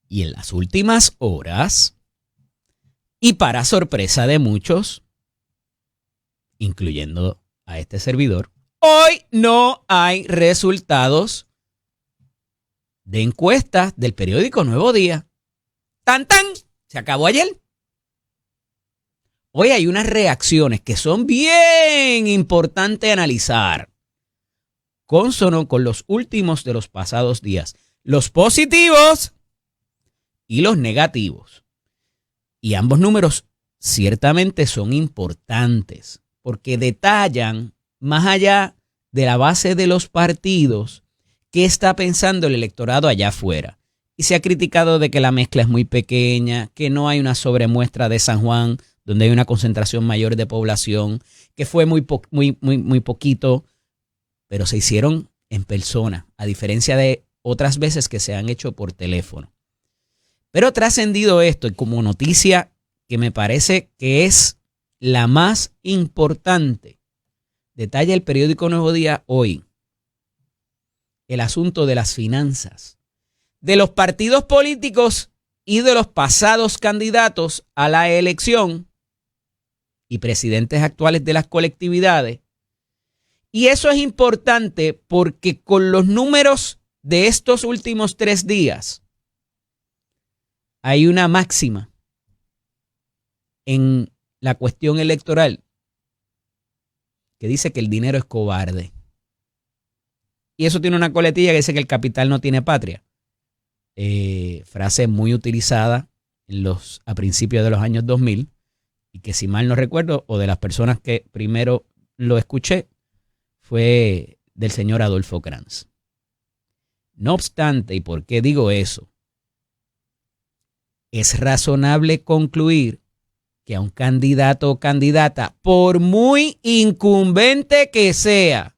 Y en las últimas horas, y para sorpresa de muchos, incluyendo a este servidor, hoy no hay resultados de encuestas del periódico Nuevo Día. ¡Tan, tan! Se acabó ayer. Hoy hay unas reacciones que son bien importantes analizar, consono con los últimos de los pasados días, los positivos y los negativos. Y ambos números ciertamente son importantes porque detallan, más allá de la base de los partidos, qué está pensando el electorado allá afuera. Y se ha criticado de que la mezcla es muy pequeña, que no hay una sobremuestra de San Juan, donde hay una concentración mayor de población, que fue muy poquito, pero se hicieron en persona, a diferencia de otras veces que se han hecho por teléfono. Pero trascendido esto, y como noticia que me parece que es la más importante, detalla el periódico Nuevo Día hoy el asunto de las finanzas, de los partidos políticos y de los pasados candidatos a la elección y presidentes actuales de las colectividades. Y eso es importante porque con los números de estos últimos 3 días hay una máxima en la cuestión electoral que dice que el dinero es cobarde. Y eso tiene una coletilla que dice que el capital no tiene patria. Frase muy utilizada a principios de los años 2000 y que, si mal no recuerdo, o de las personas que primero lo escuché, fue del señor Adolfo Kranz. No obstante, ¿y por qué digo eso? Es razonable concluir que a un candidato o candidata, por muy incumbente que sea,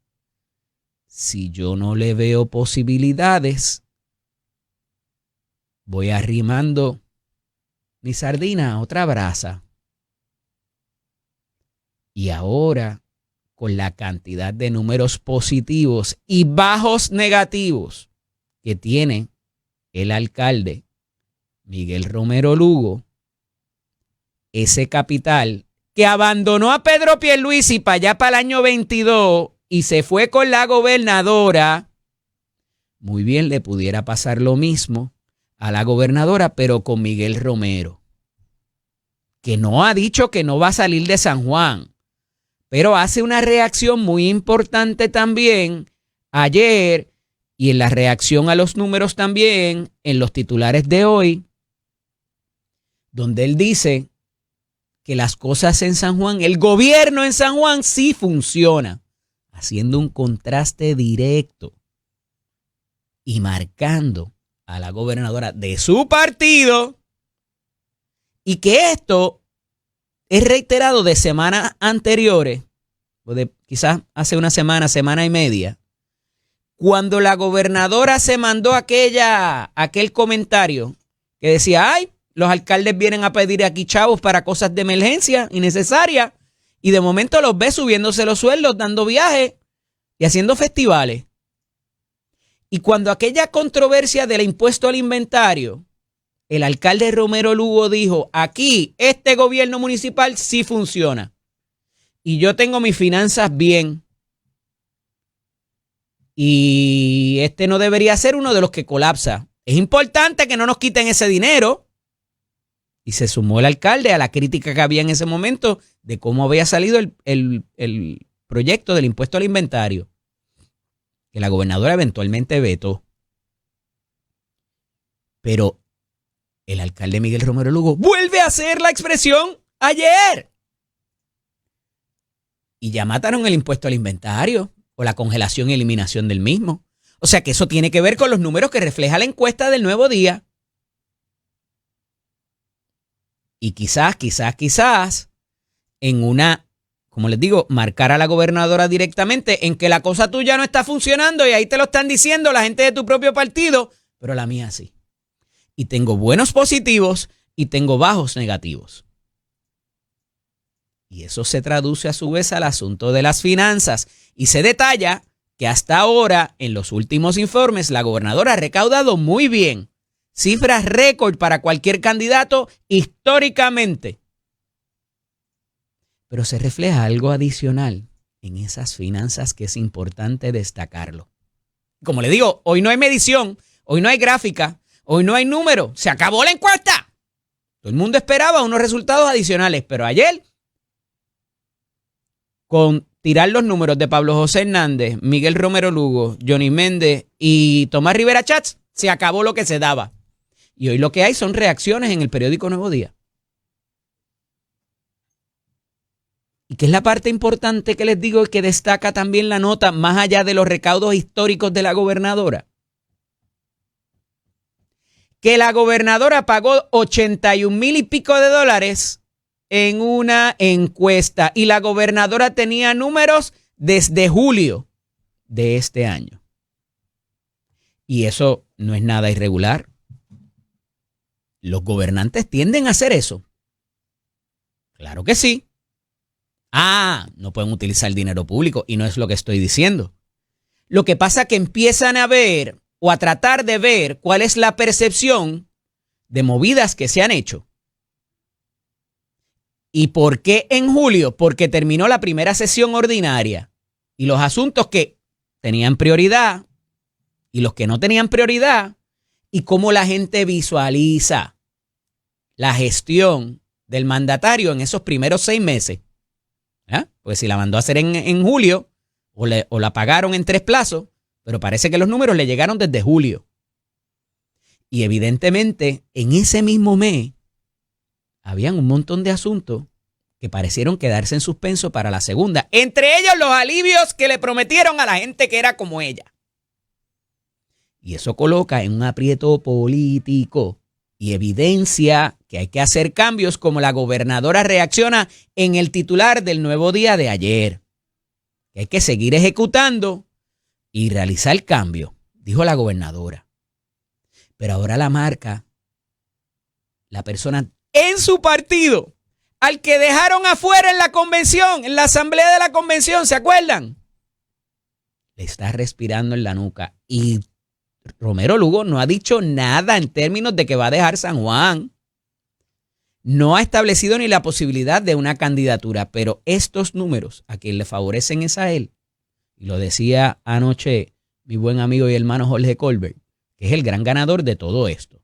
si yo no le veo posibilidades, voy arrimando mi sardina a otra brasa. Y ahora, con la cantidad de números positivos y bajos negativos que tiene el alcalde Miguel Romero Lugo, ese capital que abandonó a Pedro Pierluisi para allá para el año 22 y se fue con la gobernadora, muy bien le pudiera pasar lo mismo a la gobernadora, pero con Miguel Romero, que no ha dicho que no va a salir de San Juan, pero hace una reacción muy importante también ayer y en la reacción a los números también en los titulares de hoy, donde él dice que las cosas en San Juan, el gobierno en San Juan sí funciona, haciendo un contraste directo y marcando a la gobernadora de su partido, y que esto es reiterado de semanas anteriores, o de quizás hace una semana, semana y media, cuando la gobernadora se mandó aquel comentario que decía, ay, los alcaldes vienen a pedir aquí chavos para cosas de emergencia innecesarias, y de momento los ve subiéndose los sueldos, dando viajes y haciendo festivales. Y cuando aquella controversia del impuesto al inventario, el alcalde Romero Lugo dijo, aquí este gobierno municipal sí funciona y yo tengo mis finanzas bien y este no debería ser uno de los que colapsa. Es importante que no nos quiten ese dinero. Y se sumó el alcalde a la crítica que había en ese momento de cómo había salido el proyecto del impuesto al inventario, que la gobernadora eventualmente vetó. Pero el alcalde Miguel Romero Lugo vuelve a hacer la expresión ayer. Y ya mataron el impuesto al inventario o la congelación y eliminación del mismo. O sea que eso tiene que ver con los números que refleja la encuesta del Nuevo Día. Y quizás, en una, como les digo, marcar a la gobernadora directamente en que la cosa tuya no está funcionando y ahí te lo están diciendo la gente de tu propio partido, pero la mía sí. Y tengo buenos positivos y tengo bajos negativos. Y eso se traduce a su vez al asunto de las finanzas. Y se detalla que hasta ahora, en los últimos informes, la gobernadora ha recaudado muy bien. Cifras récord para cualquier candidato históricamente. Pero se refleja algo adicional en esas finanzas que es importante destacarlo. Como le digo, hoy no hay medición, hoy no hay gráfica, hoy no hay número. Se acabó la encuesta. Todo el mundo esperaba unos resultados adicionales, pero ayer, con tirar los números de Pablo José Hernández, Miguel Romero Lugo, Johnny Méndez y Tomás Rivera Chats, se acabó lo que se daba. Y hoy lo que hay son reacciones en el periódico Nuevo Día. Y que es la parte importante que les digo y que destaca también la nota, más allá de los recaudos históricos de la gobernadora. Que la gobernadora pagó 81,000 y pico de dólares en una encuesta. Y la gobernadora tenía números desde julio de este año. Y eso no es nada irregular. Los gobernantes tienden a hacer eso. Claro que sí. No pueden utilizar dinero público y no es lo que estoy diciendo. Lo que pasa es que empiezan a ver o a tratar de ver cuál es la percepción de movidas que se han hecho. ¿Y por qué en julio? Porque terminó la primera sesión ordinaria y los asuntos que tenían prioridad y los que no tenían prioridad y cómo la gente visualiza la gestión del mandatario en esos primeros 6 meses. Pues si la mandó a hacer en julio o la pagaron en 3 plazos, pero parece que los números le llegaron desde julio. Y evidentemente en ese mismo mes habían un montón de asuntos que parecieron quedarse en suspenso para la segunda. Entre ellos los alivios que le prometieron a la gente que era como ella. Y eso coloca en un aprieto político y evidencia que hay que hacer cambios como la gobernadora reacciona en el titular del Nuevo Día de ayer. Que hay que seguir ejecutando y realizar cambios, dijo la gobernadora. Pero ahora la marca la persona en su partido al que dejaron afuera en la convención, en la asamblea de la convención, ¿se acuerdan? Le está respirando en la nuca y Romero Lugo no ha dicho nada en términos de que va a dejar San Juan. No ha establecido ni la posibilidad de una candidatura, pero estos números a quien le favorecen es a él. Y lo decía anoche mi buen amigo y hermano Jorge Colbert, que es el gran ganador de todo esto.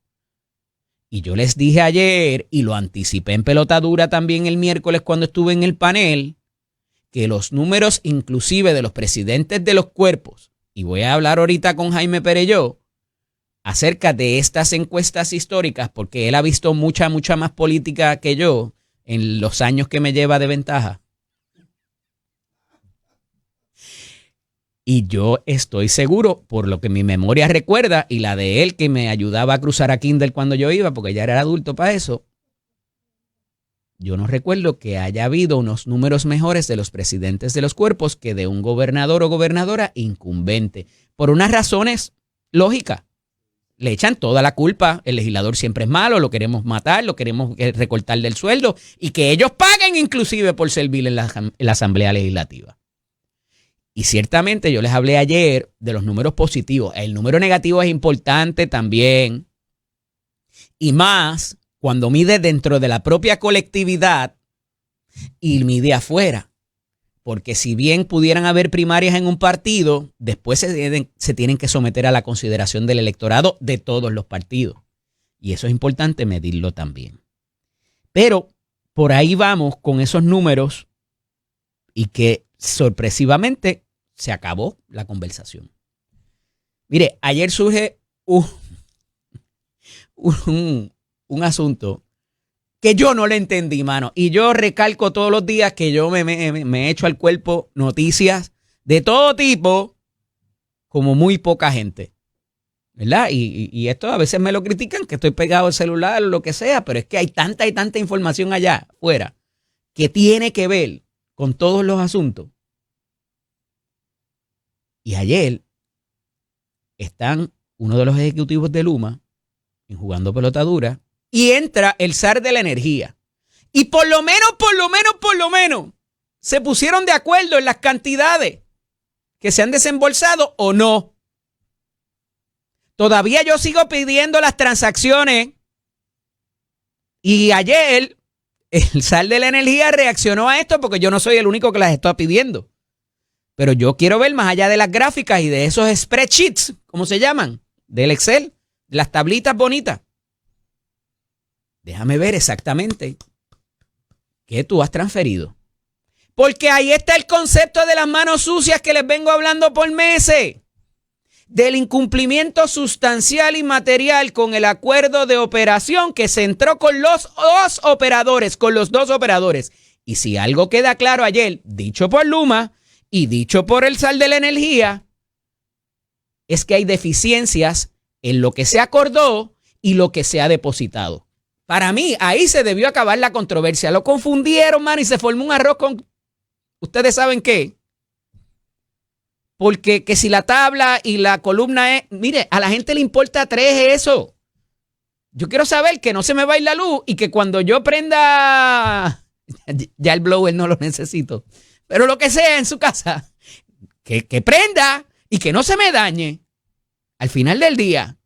Y yo les dije ayer, y lo anticipé en Pelota Dura también el miércoles cuando estuve en el panel, que los números inclusive de los presidentes de los cuerpos, y voy a hablar ahorita con Jaime Perelló acerca de estas encuestas históricas, porque él ha visto mucha más política que yo en los años que me lleva de ventaja. Y yo estoy seguro, por lo que mi memoria recuerda, y la de él que me ayudaba a cruzar a Kindle cuando yo iba, porque ya era adulto para eso, yo no recuerdo que haya habido unos números mejores de los presidentes de los cuerpos que de un gobernador o gobernadora incumbente. Por unas razones lógicas. Le echan toda la culpa. El legislador siempre es malo, lo queremos matar, lo queremos recortar del sueldo y que ellos paguen inclusive por servir en la Asamblea Legislativa. Y ciertamente yo les hablé ayer de los números positivos. El número negativo es importante también. Y más cuando mide dentro de la propia colectividad y mide afuera. Porque si bien pudieran haber primarias en un partido, después se tienen que someter a la consideración del electorado de todos los partidos. Y eso es importante medirlo también. Pero por ahí vamos con esos números y que sorpresivamente se acabó la conversación. Mire, ayer surge un asunto que yo no le entendí, mano. Y yo recalco todos los días que yo me echo al cuerpo noticias de todo tipo, como muy poca gente, ¿verdad? Y esto a veces me lo critican, que estoy pegado al celular o lo que sea, pero es que hay tanta y tanta información allá afuera que tiene que ver con todos los asuntos. Y ayer están uno de los ejecutivos de Luma en Jugando Pelota Dura y entra el zar de la energía. Y por lo menos, se pusieron de acuerdo en las cantidades que se han desembolsado o no. Todavía yo sigo pidiendo las transacciones. Y ayer el SAR de la Energía reaccionó a esto porque yo no soy el único que las está pidiendo. Pero yo quiero ver más allá de las gráficas y de esos spreadsheets, ¿cómo se llaman? Del Excel, de las tablitas bonitas. Déjame ver exactamente qué tú has transferido. Porque ahí está el concepto de las manos sucias que les vengo hablando por meses. Del incumplimiento sustancial y material con el acuerdo de operación que se entró con los dos operadores. Y si algo queda claro ayer, dicho por Luma y dicho por el SAR de la Energía, es que hay deficiencias en lo que se acordó y lo que se ha depositado. Para mí, ahí se debió acabar la controversia. Lo confundieron, mano, y se formó un arroz con... ¿Ustedes saben qué? Porque que si la tabla y la columna es... Mire, a la gente le importa tres eso. Yo quiero saber que no se me va a ir la luz y que cuando yo prenda... Ya el blower no lo necesito. Pero lo que sea en su casa, que prenda y que no se me dañe. Al final del día...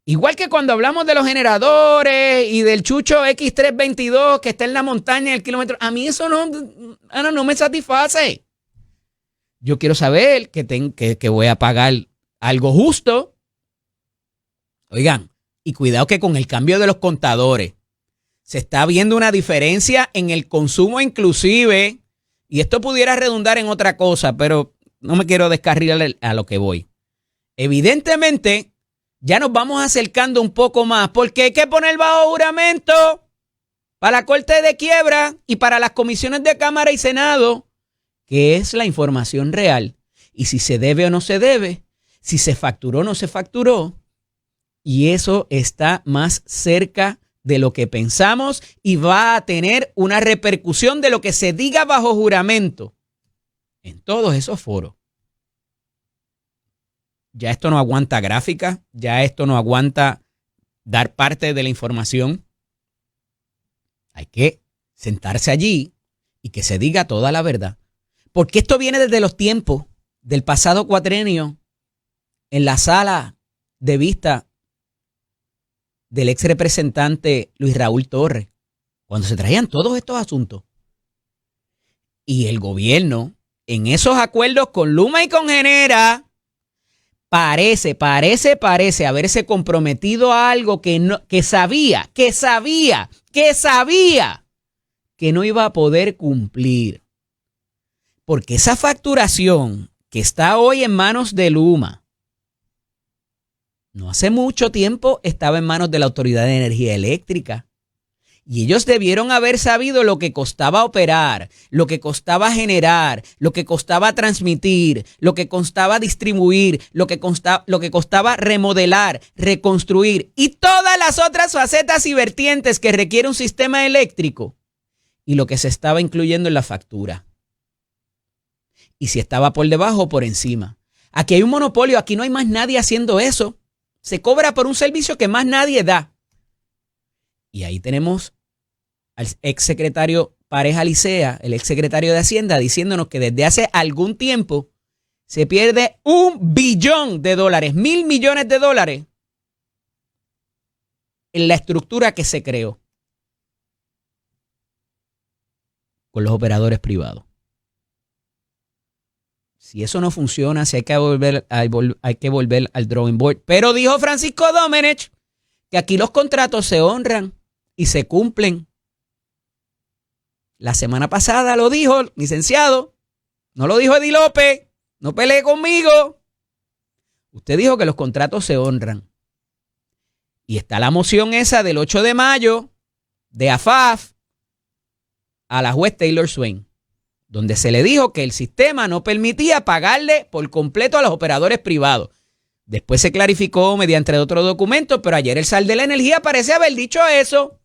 Igual que cuando hablamos de los generadores y del chucho X322 que está en la montaña del kilómetro, a mí eso no me satisface. Yo quiero saber que voy a pagar algo justo. Oigan, y cuidado que con el cambio de los contadores se está viendo una diferencia en el consumo inclusive, y esto pudiera redundar en otra cosa, pero no me quiero descarrilar a lo que voy. Evidentemente... ya nos vamos acercando un poco más porque hay que poner bajo juramento para la Corte de Quiebra y para las comisiones de Cámara y Senado, que es la información real. Y si se debe o no se debe, si se facturó o no se facturó. Y eso está más cerca de lo que pensamos y va a tener una repercusión de lo que se diga bajo juramento en todos esos foros. Ya esto no aguanta gráfica, ya esto no aguanta dar parte de la información. Hay que sentarse allí y que se diga toda la verdad. Porque esto viene desde los tiempos del pasado cuatrenio en la sala de vista del ex representante Luis Raúl Torres, cuando se traían todos estos asuntos. Y el gobierno, en esos acuerdos con Luma y con Genera, parece haberse comprometido a algo que sabía que no iba a poder cumplir. Porque esa facturación que está hoy en manos de Luma, no hace mucho tiempo estaba en manos de la Autoridad de Energía Eléctrica. Y ellos debieron haber sabido lo que costaba operar, lo que costaba generar, lo que costaba transmitir, lo que costaba distribuir, lo que costaba remodelar, reconstruir y todas las otras facetas y vertientes que requiere un sistema eléctrico y lo que se estaba incluyendo en la factura. Y si estaba por debajo o por encima. Aquí hay un monopolio, aquí no hay más nadie haciendo eso. Se cobra por un servicio que más nadie da. Y ahí tenemos al exsecretario Pareja Licea, el exsecretario de Hacienda, diciéndonos que desde hace algún tiempo se pierde $1 billón, $1.000 millones, en la estructura que se creó con los operadores privados. Si eso no funciona, si hay que volver al drawing board. Pero dijo Francisco Domenech que aquí los contratos se honran y se cumplen. La semana pasada lo dijo el licenciado, no lo dijo Eddie López, no pelee conmigo. Usted dijo que los contratos se honran. Y está la moción esa del 8 de mayo de AFAF a la juez Taylor Swain, donde se le dijo que el sistema no permitía pagarle por completo a los operadores privados. Después se clarificó mediante otro documento, pero ayer el SAR de la Energía parece haber dicho eso,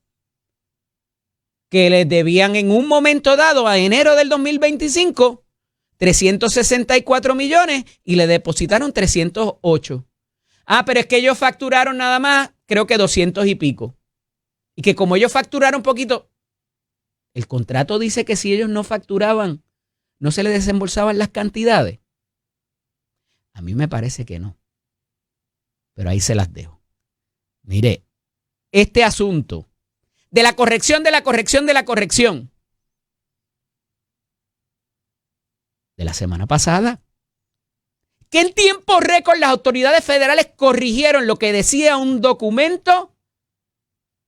que les debían en un momento dado a enero del 2025 $364 millones y le depositaron 308. Pero es que ellos facturaron nada más, creo que 200 y pico. Y que como ellos facturaron poquito, el contrato dice que si ellos no facturaban, no se les desembolsaban las cantidades. A mí me parece que no. Pero ahí se las dejo. Mire, este asunto de la corrección de la semana pasada, que en tiempo récord las autoridades federales corrigieron lo que decía un documento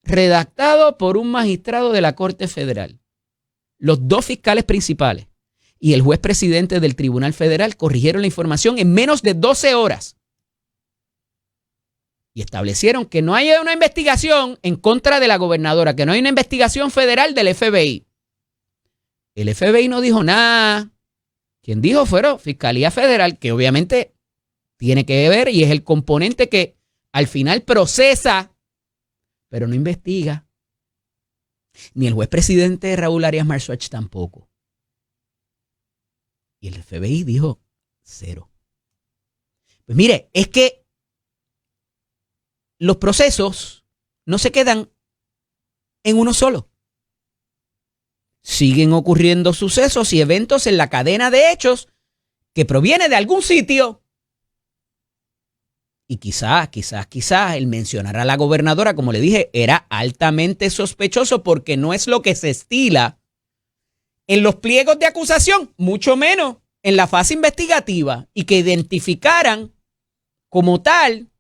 redactado por un magistrado de la Corte Federal. Los dos fiscales principales y el juez presidente del Tribunal Federal corrigieron la información en menos de 12 horas y establecieron que no hay una investigación en contra de la gobernadora, que no hay una investigación federal del FBI. El FBI no dijo nada. Quien dijo fueron Fiscalía Federal, que obviamente tiene que ver y es el componente que al final procesa, pero no investiga. Ni el juez presidente Raúl Arias Marswatch tampoco. Y el FBI dijo 0. Pues mire, es que los procesos no se quedan en uno solo. Siguen ocurriendo sucesos y eventos en la cadena de hechos que proviene de algún sitio. Y quizás el mencionar a la gobernadora, como le dije, era altamente sospechoso porque no es lo que se estila en los pliegos de acusación, mucho menos en la fase investigativa, y que identificaran como tal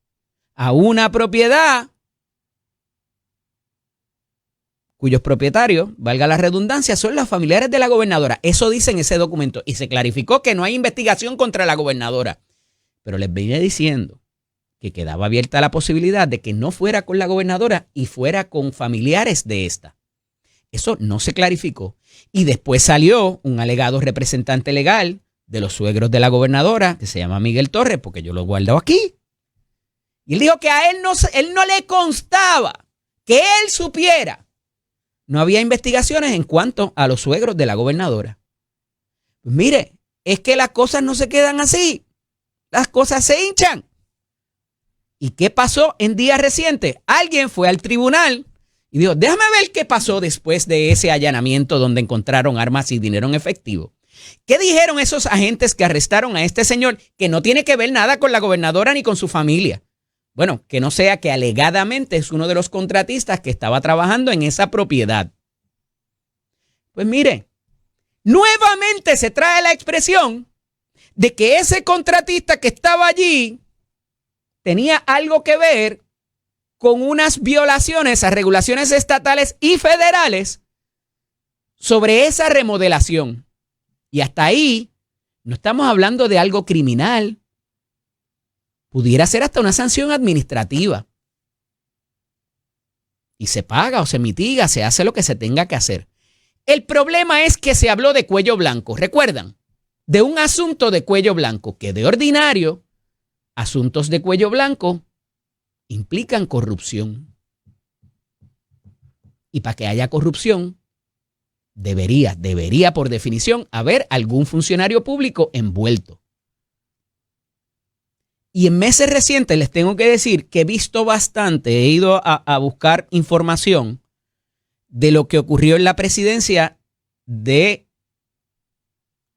a una propiedad cuyos propietarios, valga la redundancia, son los familiares de la gobernadora. Eso dice en ese documento. Y se clarificó que no hay investigación contra la gobernadora. Pero les venía diciendo que quedaba abierta la posibilidad de que no fuera con la gobernadora y fuera con familiares de esta. Eso no se clarificó. Y después salió un alegado representante legal de los suegros de la gobernadora, que se llama Miguel Torres, porque yo lo he guardado aquí. Y él dijo que a él no le constaba, que él supiera. No había investigaciones en cuanto a los suegros de la gobernadora. Pues mire, es que las cosas no se quedan así. Las cosas se hinchan. ¿Y qué pasó en días recientes? Alguien fue al tribunal y dijo, déjame ver qué pasó después de ese allanamiento donde encontraron armas y dinero en efectivo. ¿Qué dijeron esos agentes que arrestaron a este señor que no tiene que ver nada con la gobernadora ni con su familia? Bueno, que no sea que alegadamente es uno de los contratistas que estaba trabajando en esa propiedad. Pues mire, nuevamente se trae la expresión de que ese contratista que estaba allí tenía algo que ver con unas violaciones a regulaciones estatales y federales sobre esa remodelación. Y hasta ahí no estamos hablando de algo criminal. Pudiera ser hasta una sanción administrativa. Y se paga o se mitiga, se hace lo que se tenga que hacer. El problema es que se habló de cuello blanco. ¿Recuerdan? De un asunto de cuello blanco, que de ordinario, asuntos de cuello blanco implican corrupción. Y para que haya corrupción, debería por definición haber algún funcionario público envuelto. Y en meses recientes les tengo que decir que he visto bastante, he ido a buscar información de lo que ocurrió en la presidencia de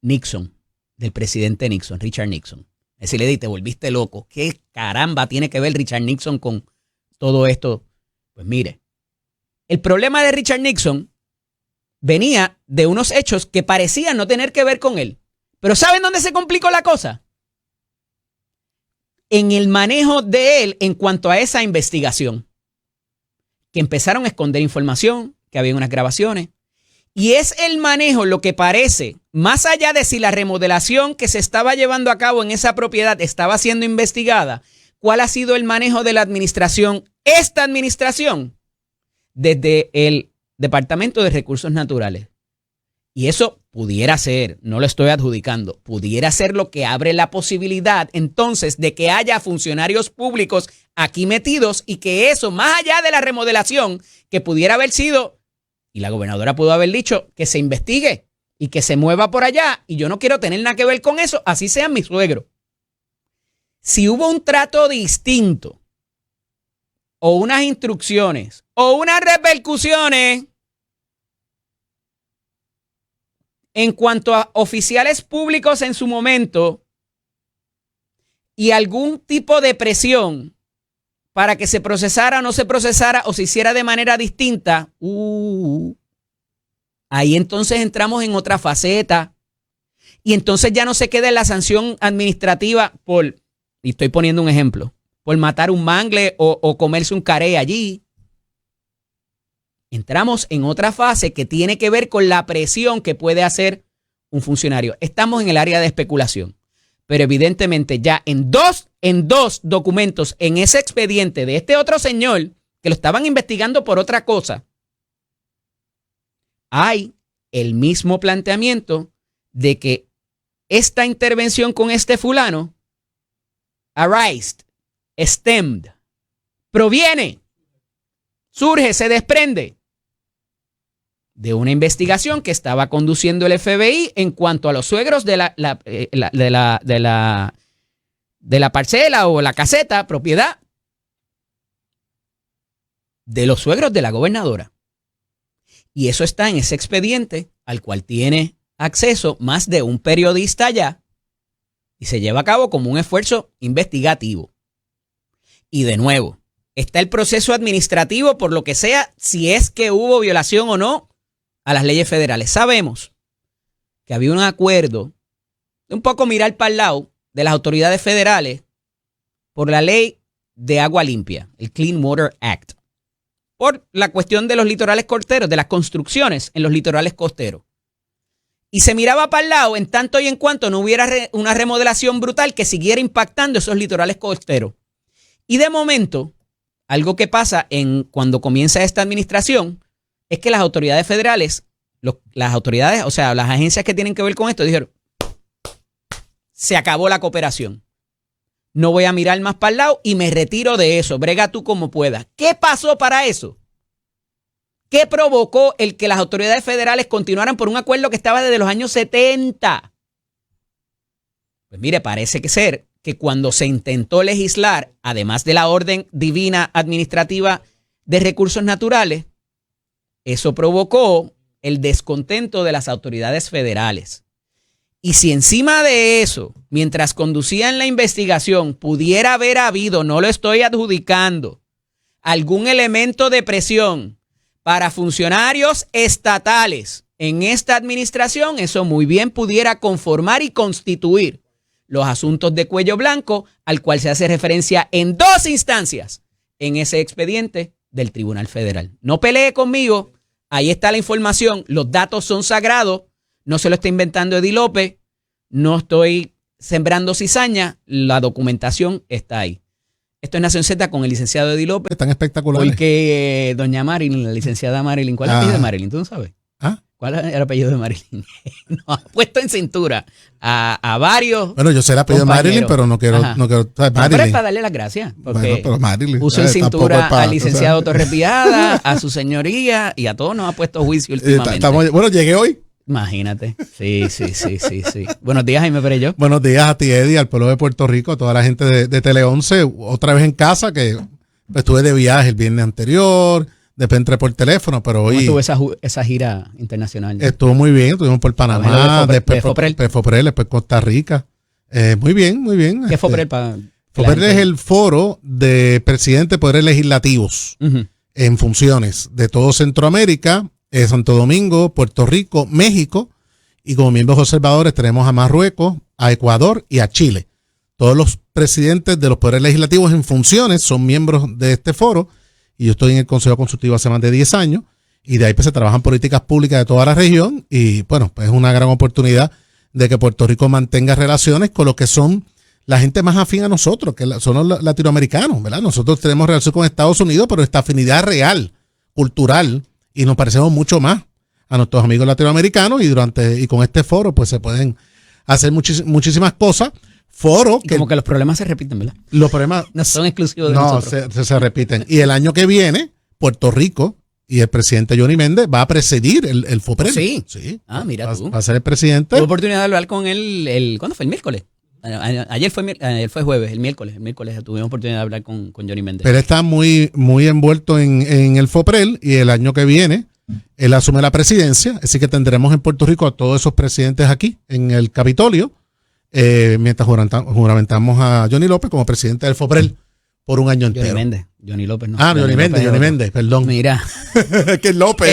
Nixon, del presidente Nixon, Richard Nixon. Es decir, te volviste loco. ¿Qué caramba tiene que ver Richard Nixon con todo esto? Pues mire, el problema de Richard Nixon venía de unos hechos que parecían no tener que ver con él. Pero ¿saben dónde se complicó la cosa? En el manejo de él en cuanto a esa investigación. Que empezaron a esconder información, que había unas grabaciones. Y es el manejo lo que parece, más allá de si la remodelación que se estaba llevando a cabo en esa propiedad estaba siendo investigada, ¿cuál ha sido el manejo de la administración, esta administración, desde el Departamento de Recursos Naturales? Y eso pudiera ser, no lo estoy adjudicando, pudiera ser lo que abre la posibilidad entonces de que haya funcionarios públicos aquí metidos y que eso, más allá de la remodelación, que pudiera haber sido, y la gobernadora pudo haber dicho, que se investigue y que se mueva por allá, y yo no quiero tener nada que ver con eso, así sea mi suegro. Si hubo un trato distinto, o unas instrucciones, o unas repercusiones en cuanto a oficiales públicos en su momento y algún tipo de presión para que se procesara o no se procesara o se hiciera de manera distinta, ahí entonces entramos en otra faceta. Y entonces ya no se queda en la sanción administrativa y estoy poniendo un ejemplo, por matar un mangle o comerse un carey allí. Entramos en otra fase que tiene que ver con la presión que puede hacer un funcionario. Estamos en el área de especulación, pero evidentemente ya en dos documentos en ese expediente de este otro señor que lo estaban investigando por otra cosa, hay el mismo planteamiento de que esta intervención con este fulano, stemmed, proviene, surge, se desprende de una investigación que estaba conduciendo el FBI en cuanto a los suegros de la parcela o la caseta, propiedad de los suegros de la gobernadora. Y eso está en ese expediente al cual tiene acceso más de un periodista allá y se lleva a cabo como un esfuerzo investigativo. Y de nuevo, está el proceso administrativo por lo que sea, si es que hubo violación o no a las leyes federales. Sabemos que había un acuerdo de un poco mirar para el lado de las autoridades federales por la ley de agua limpia, el Clean Water Act, por la cuestión de los litorales costeros, de las construcciones en los litorales costeros. Y se miraba para el lado en tanto y en cuanto no hubiera una remodelación brutal que siguiera impactando esos litorales costeros. Y de momento, algo que pasa cuando comienza esta administración es que las autoridades federales, las autoridades, o sea, las agencias que tienen que ver con esto, dijeron, se acabó la cooperación. No voy a mirar más para el lado y me retiro de eso. Brega tú como puedas. ¿Qué pasó para eso? ¿Qué provocó el que las autoridades federales continuaran por un acuerdo que estaba desde los años 70? Pues mire, parece ser que cuando se intentó legislar, además de la orden divina administrativa de recursos naturales, eso provocó el descontento de las autoridades federales. Y si encima de eso, mientras conducían la investigación, pudiera haber habido, no lo estoy adjudicando, algún elemento de presión para funcionarios estatales en esta administración, eso muy bien pudiera conformar y constituir los asuntos de cuello blanco al cual se hace referencia en dos instancias en ese expediente del Tribunal Federal. No pelee conmigo, ahí está la información, los datos son sagrados, no se lo está inventando Eddie López, no estoy sembrando cizaña, la documentación está ahí. Esto es Nación Z con el licenciado Eddie López. Están espectaculares. Porque doña Marilyn, la licenciada Marilyn, ¿cuál es el apellido de Marilyn? ¿Tú no sabes? ¿Cuál es el apellido de Marilyn? Nos ha puesto en cintura a varios. Bueno, yo sé el apellido de Marilyn, pero no quiero Marilyn. Pero es para darle las gracias. Porque bueno, pero Marilyn, puso en cintura al licenciado Torres Viada, a su señoría y a todos nos ha puesto juicio últimamente. Bueno, llegué hoy. Imagínate. Sí. Buenos días, Jaime Perello. Buenos días a ti, Eddie, al pueblo de Puerto Rico, a toda la gente de Tele 11. Otra vez en casa, que estuve de viaje el viernes anterior. Después entré por teléfono, pero hoy... ¿Cómo estuvo esa gira internacional? Estuvo muy bien, estuvimos por Panamá, después Foprel, después Costa Rica. Muy bien. ¿Qué es Foprel? Foprel es el foro de presidentes de poderes legislativos en funciones de todo Centroamérica, Santo Domingo, Puerto Rico, México, y como miembros observadores tenemos a Marruecos, a Ecuador y a Chile. Todos los presidentes de los poderes legislativos en funciones son miembros de este foro. Y yo estoy en el Consejo Consultivo hace más de 10 años y de ahí pues se trabajan políticas públicas de toda la región y bueno, pues es una gran oportunidad de que Puerto Rico mantenga relaciones con lo que son la gente más afín a nosotros, que son los latinoamericanos, ¿verdad? Nosotros tenemos relación con Estados Unidos, pero esta afinidad real, cultural, y nos parecemos mucho más a nuestros amigos latinoamericanos y con este foro pues se pueden hacer muchísimas cosas. Foro. Como que los problemas se repiten, ¿verdad? Los problemas no son exclusivos de nosotros. No, se repiten. Y el año que viene, Puerto Rico y el presidente Johnny Méndez va a presidir el FOPREL. Sí. Mira tú. Va a ser el presidente. Tuve oportunidad de hablar con él, ¿cuándo fue? El miércoles. Ayer fue jueves, el miércoles tuvimos oportunidad de hablar con Johnny Méndez. Pero está muy envuelto en el FOPREL y el año que viene él asume la presidencia. Así que tendremos en Puerto Rico a todos esos presidentes aquí en el Capitolio. Mientras juramentamos a Johnny López como presidente del FOPREL por un año entero. Johnny Méndez. Johnny López no. Johnny Méndez, perdón. Mira. Que es López,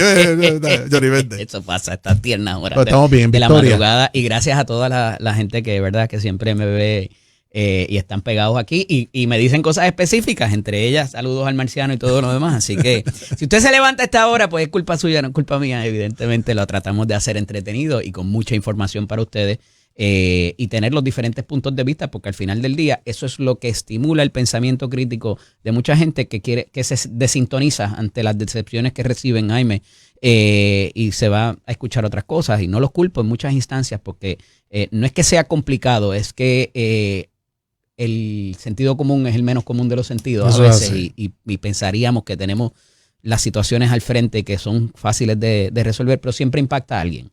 Johnny Méndez. Eso pasa, estas tiernas horas estamos bien, de la Victoria. madrugada. Y gracias a toda la gente que, verdad, que siempre me ve y están pegados aquí y me dicen cosas específicas, entre ellas saludos al marciano y todo lo demás. Así que si usted se levanta a esta hora, pues es culpa suya, no es culpa mía. Evidentemente lo tratamos de hacer entretenido y con mucha información para ustedes. Y tener los diferentes puntos de vista, porque al final del día eso es lo que estimula el pensamiento crítico de mucha gente que se desintoniza ante las decepciones que reciben, Jaime, y se va a escuchar otras cosas, y no los culpo en muchas instancias porque no es que sea complicado, es que el sentido común es el menos común de los sentidos a veces, y pensaríamos que tenemos las situaciones al frente que son fáciles de resolver, pero siempre impacta a alguien.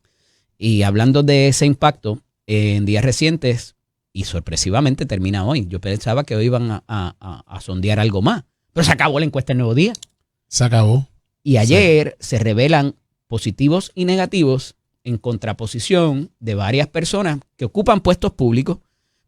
Y hablando de ese impacto, en días recientes, y sorpresivamente termina hoy. Yo pensaba que hoy iban a sondear algo más, pero se acabó la encuesta El Nuevo Día. Se acabó. Y ayer se revelan positivos y negativos en contraposición de varias personas que ocupan puestos públicos.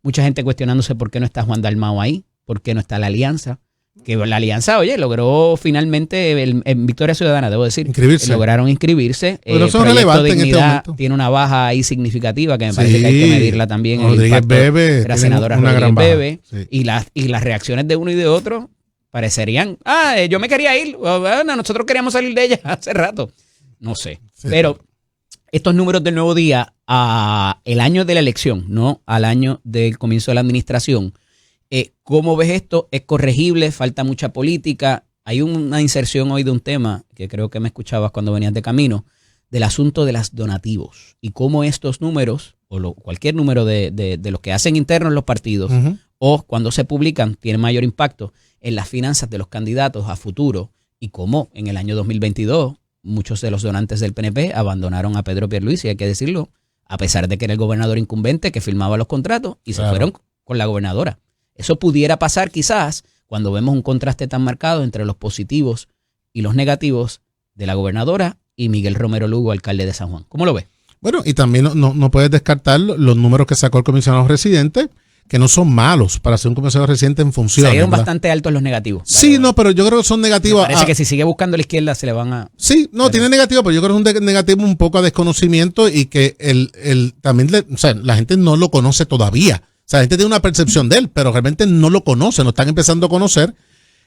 Mucha gente cuestionándose por qué no está Juan Dalmau ahí, por qué no está la Alianza. Que la Alianza, oye, logró finalmente en Victoria Ciudadana, debo decir, lograron inscribirse. Pero eso es relevante en este momento. Tiene una baja ahí significativa que me parece que hay que medirla también. Rodríguez Bebe, la senadora Rodríguez Bebe, sí. y las reacciones de uno y de otro parecerían, yo me quería ir, nosotros queríamos salir de ella hace rato. No sé, sí. Pero estos números del Nuevo Día el año de la elección, no al año del comienzo de la administración. ¿Cómo ves esto? ¿Es corregible? ¿Falta mucha política? Hay una inserción hoy de un tema que creo que me escuchabas cuando venías de camino, del asunto de las donativos y cómo estos números, o cualquier número de los que hacen internos los partidos, o cuando se publican, tienen mayor impacto en las finanzas de los candidatos a futuro, y cómo en el año 2022 muchos de los donantes del PNP abandonaron a Pedro Pierluisi, hay que decirlo, a pesar de que era el gobernador incumbente que firmaba los contratos, y se fueron con la gobernadora. Eso pudiera pasar quizás cuando vemos un contraste tan marcado entre los positivos y los negativos de la gobernadora y Miguel Romero Lugo, alcalde de San Juan. ¿Cómo lo ves? Bueno, y también no puedes descartar los números que sacó el comisionado residente, que no son malos para ser un comisionado residente en función. Salieron bastante altos los negativos. Sí, pero yo creo que son negativos. Parece que si sigue buscando a la izquierda se le van a... Sí, tiene negativo, pero yo creo que es un negativo un poco a desconocimiento y que también la gente no lo conoce todavía. O sea, la gente tiene una percepción de él, pero realmente no lo conoce, no están empezando a conocer.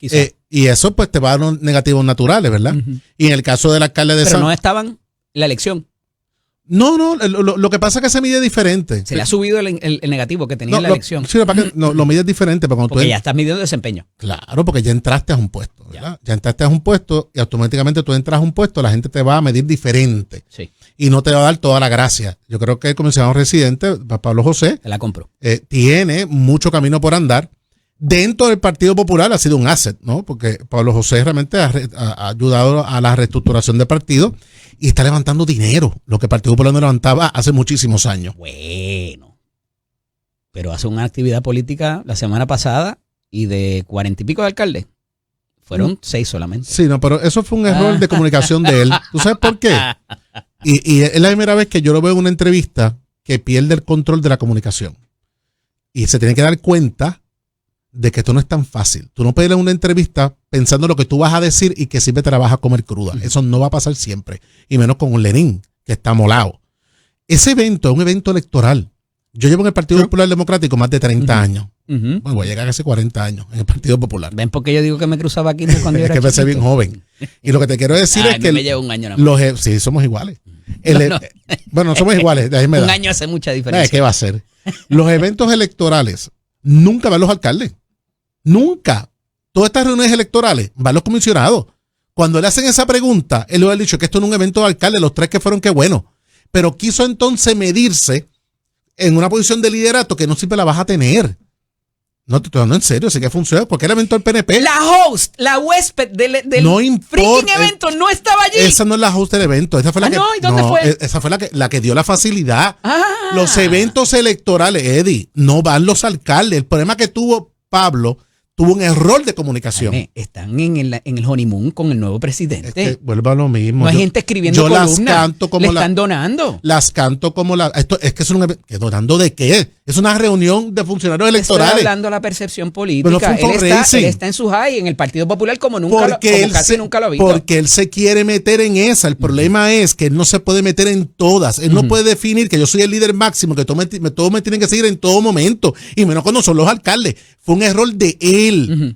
Y eso pues te va a dar unos negativos naturales, ¿verdad? Y en el caso del alcalde de Pero no estaban en la elección. No, lo que pasa es que se mide diferente. Se le ha subido el negativo que tenía en la elección. Sí, lo mides diferente. Porque ya estás midiendo desempeño. Claro, porque ya entraste a un puesto, ¿verdad? Ya entraste a un puesto y automáticamente tú entras a un puesto, la gente te va a medir diferente. Sí. Y no te va a dar toda la gracia. Yo creo que el comisionado residente, Pablo José, te la compro. Tiene mucho camino por andar. Dentro del Partido Popular ha sido un asset, ¿no? Porque Pablo José realmente ha ayudado a la reestructuración del partido y está levantando dinero, lo que el Partido Popular no levantaba hace muchísimos años. Bueno, pero hace una actividad política la semana pasada y de 40 y pico de alcaldes. Fueron 6 solamente. Sí, pero eso fue un error de comunicación de él. ¿Tú sabes por qué? Y es la primera vez que yo lo veo en una entrevista que pierde el control de la comunicación. Y se tiene que dar cuenta de que esto no es tan fácil. Tú no puedes ir a una entrevista pensando lo que tú vas a decir y que siempre te la vas a comer cruda. Eso no va a pasar siempre. Y menos con un Lenín, que está molado. Ese evento es un evento electoral. Yo llevo en el Partido Popular Democrático más de 30 años. Bueno, voy a llegar a casi 40 años en el Partido Popular. ¿Ven por qué yo digo que me cruzaba aquí cuando yo era Es que empecé bien joven. Y lo que te quiero decir es que... me lleva un año nada más. Sí, somos iguales. Bueno, no somos iguales. Un año hace mucha diferencia. ¿Qué va a ser? Los eventos electorales nunca van los alcaldes. Nunca. Todas estas reuniones electorales van los comisionados. Cuando le hacen esa pregunta, él le ha dicho que esto no es un evento de alcalde, los 3 que fueron, qué bueno. Pero quiso entonces medirse en una posición de liderato que no siempre la vas a tener. No, te estoy hablando en serio, sé que funciona. Cualquier evento del PNP. La host, la huésped del freaking evento no estaba allí. Esa no es la host del evento. Esa fue la que, ¿y dónde fue? Esa fue la que dio la facilidad. Los eventos electorales, Eddie, no van los alcaldes. El problema que tuvo Pablo, tuvo un error de comunicación. Jaime, están en el honeymoon con el nuevo presidente. Es que vuelvo a lo mismo. No hay gente escribiendo columnas. Las canto como le están donando. Las canto como esto es que ¿donando de qué? Es una reunión de funcionarios electorales. Estoy hablando de la percepción política. Pero él está en su high en el Partido Popular como casi nunca lo ha visto. Porque él se quiere meter en esa. El problema es que él no se puede meter en todas. Él no puede definir que yo soy el líder máximo, que todos me tienen que seguir en todo momento. Y menos cuando son los alcaldes. Fue un error de él.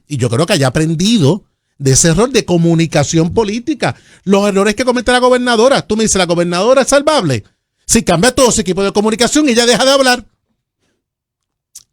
Y yo creo que haya aprendido de ese error de comunicación política. Los errores que comete la gobernadora. Tú me dices, ¿la gobernadora es salvable? Si cambia todo su equipo de comunicación y ella deja de hablar.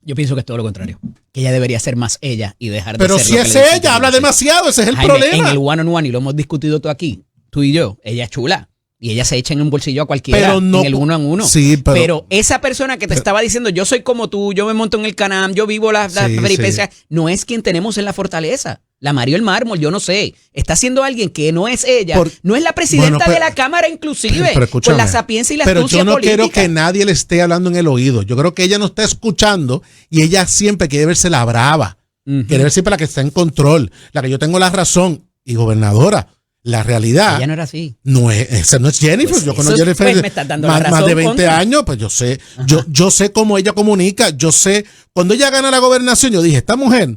Yo pienso que es todo lo contrario. Que ella debería ser más ella y dejar de ser. Pero si es ella, habla demasiado. Ese es el problema. En el one-on-one, y lo hemos discutido tú aquí, tú y yo, ella es chula. Y ella se echa en un bolsillo a cualquiera, pero no, en el uno en uno. Sí, pero esa persona que te estaba diciendo, yo soy como tú, yo me monto en el Canam, yo vivo las peripecias, no es quien tenemos en la fortaleza. La Mario el Mármol, yo no sé. Está siendo alguien que no es ella, no es la presidenta de la Cámara inclusive, con la sapiencia y la astucia política. Pero yo no quiero que nadie le esté hablando en el oído. Yo creo que ella no está escuchando y ella siempre quiere verse la brava. Quiere ver siempre la que está en control, la que yo tengo la razón. Y gobernadora, la realidad. Ella no era así. Esa no es Jennifer. Pues yo conozco a Jennifer me estás dando la razón, más de 20 años. Pues yo sé. Yo sé cómo ella comunica. Yo sé. Cuando ella gana la gobernación, yo dije, esta mujer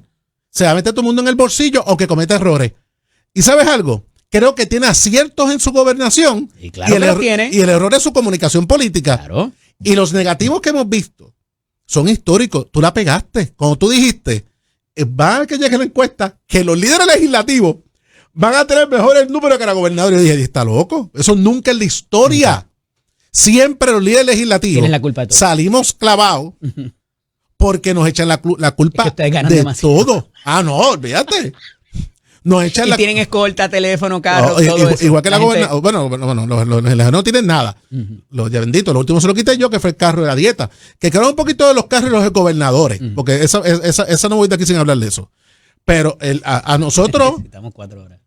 se va a meter todo el mundo en el bolsillo o que cometa errores. ¿Y sabes algo? Creo que tiene aciertos en su gobernación. Y claro que lo tiene. Y el error es su comunicación política. Claro. Y los negativos que hemos visto son históricos. Tú la pegaste. Cuando tú dijiste, va a que llegue la encuesta, que los líderes legislativos van a tener mejores números que la gobernadora. Y yo dije, está loco. Eso nunca en la historia. Siempre los líderes legislativos tienen la culpa de todo. Salimos clavados porque nos echan la culpa de todo. No, olvídate. Nos echan tienen escolta, teléfono, carro, todo eso. Igual que la gobernadora. Bueno, los legisladores no tienen nada. Los ya benditos. Lo último se lo quité yo, que fue el carro de la dieta. Que quedó un poquito de los carros y los gobernadores. Porque esa no voy de aquí sin hablar de eso. Pero a nosotros,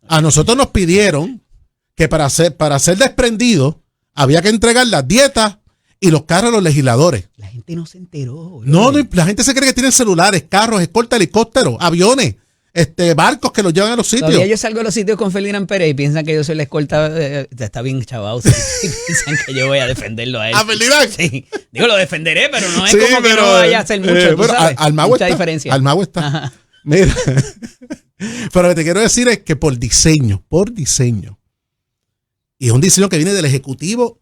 a nosotros nos pidieron que para ser desprendidos había que entregar las dietas y los carros a los legisladores. La gente no se enteró. No, la gente se cree que tienen celulares, carros, escolta, helicópteros, aviones, barcos que los llevan a los sitios. Todavía yo salgo a los sitios con Ferdinand Pérez y piensan que yo soy la escolta. Está bien chavado. Y piensan que yo voy a defenderlo a él. ¿A Ferdinand? Sí. Digo, lo defenderé, pero no es como que no vaya a hacer mucho. Bueno, mucha diferencia. Al mago está. Ajá. Mira, pero lo que te quiero decir es que por diseño, y es un diseño que viene del Ejecutivo,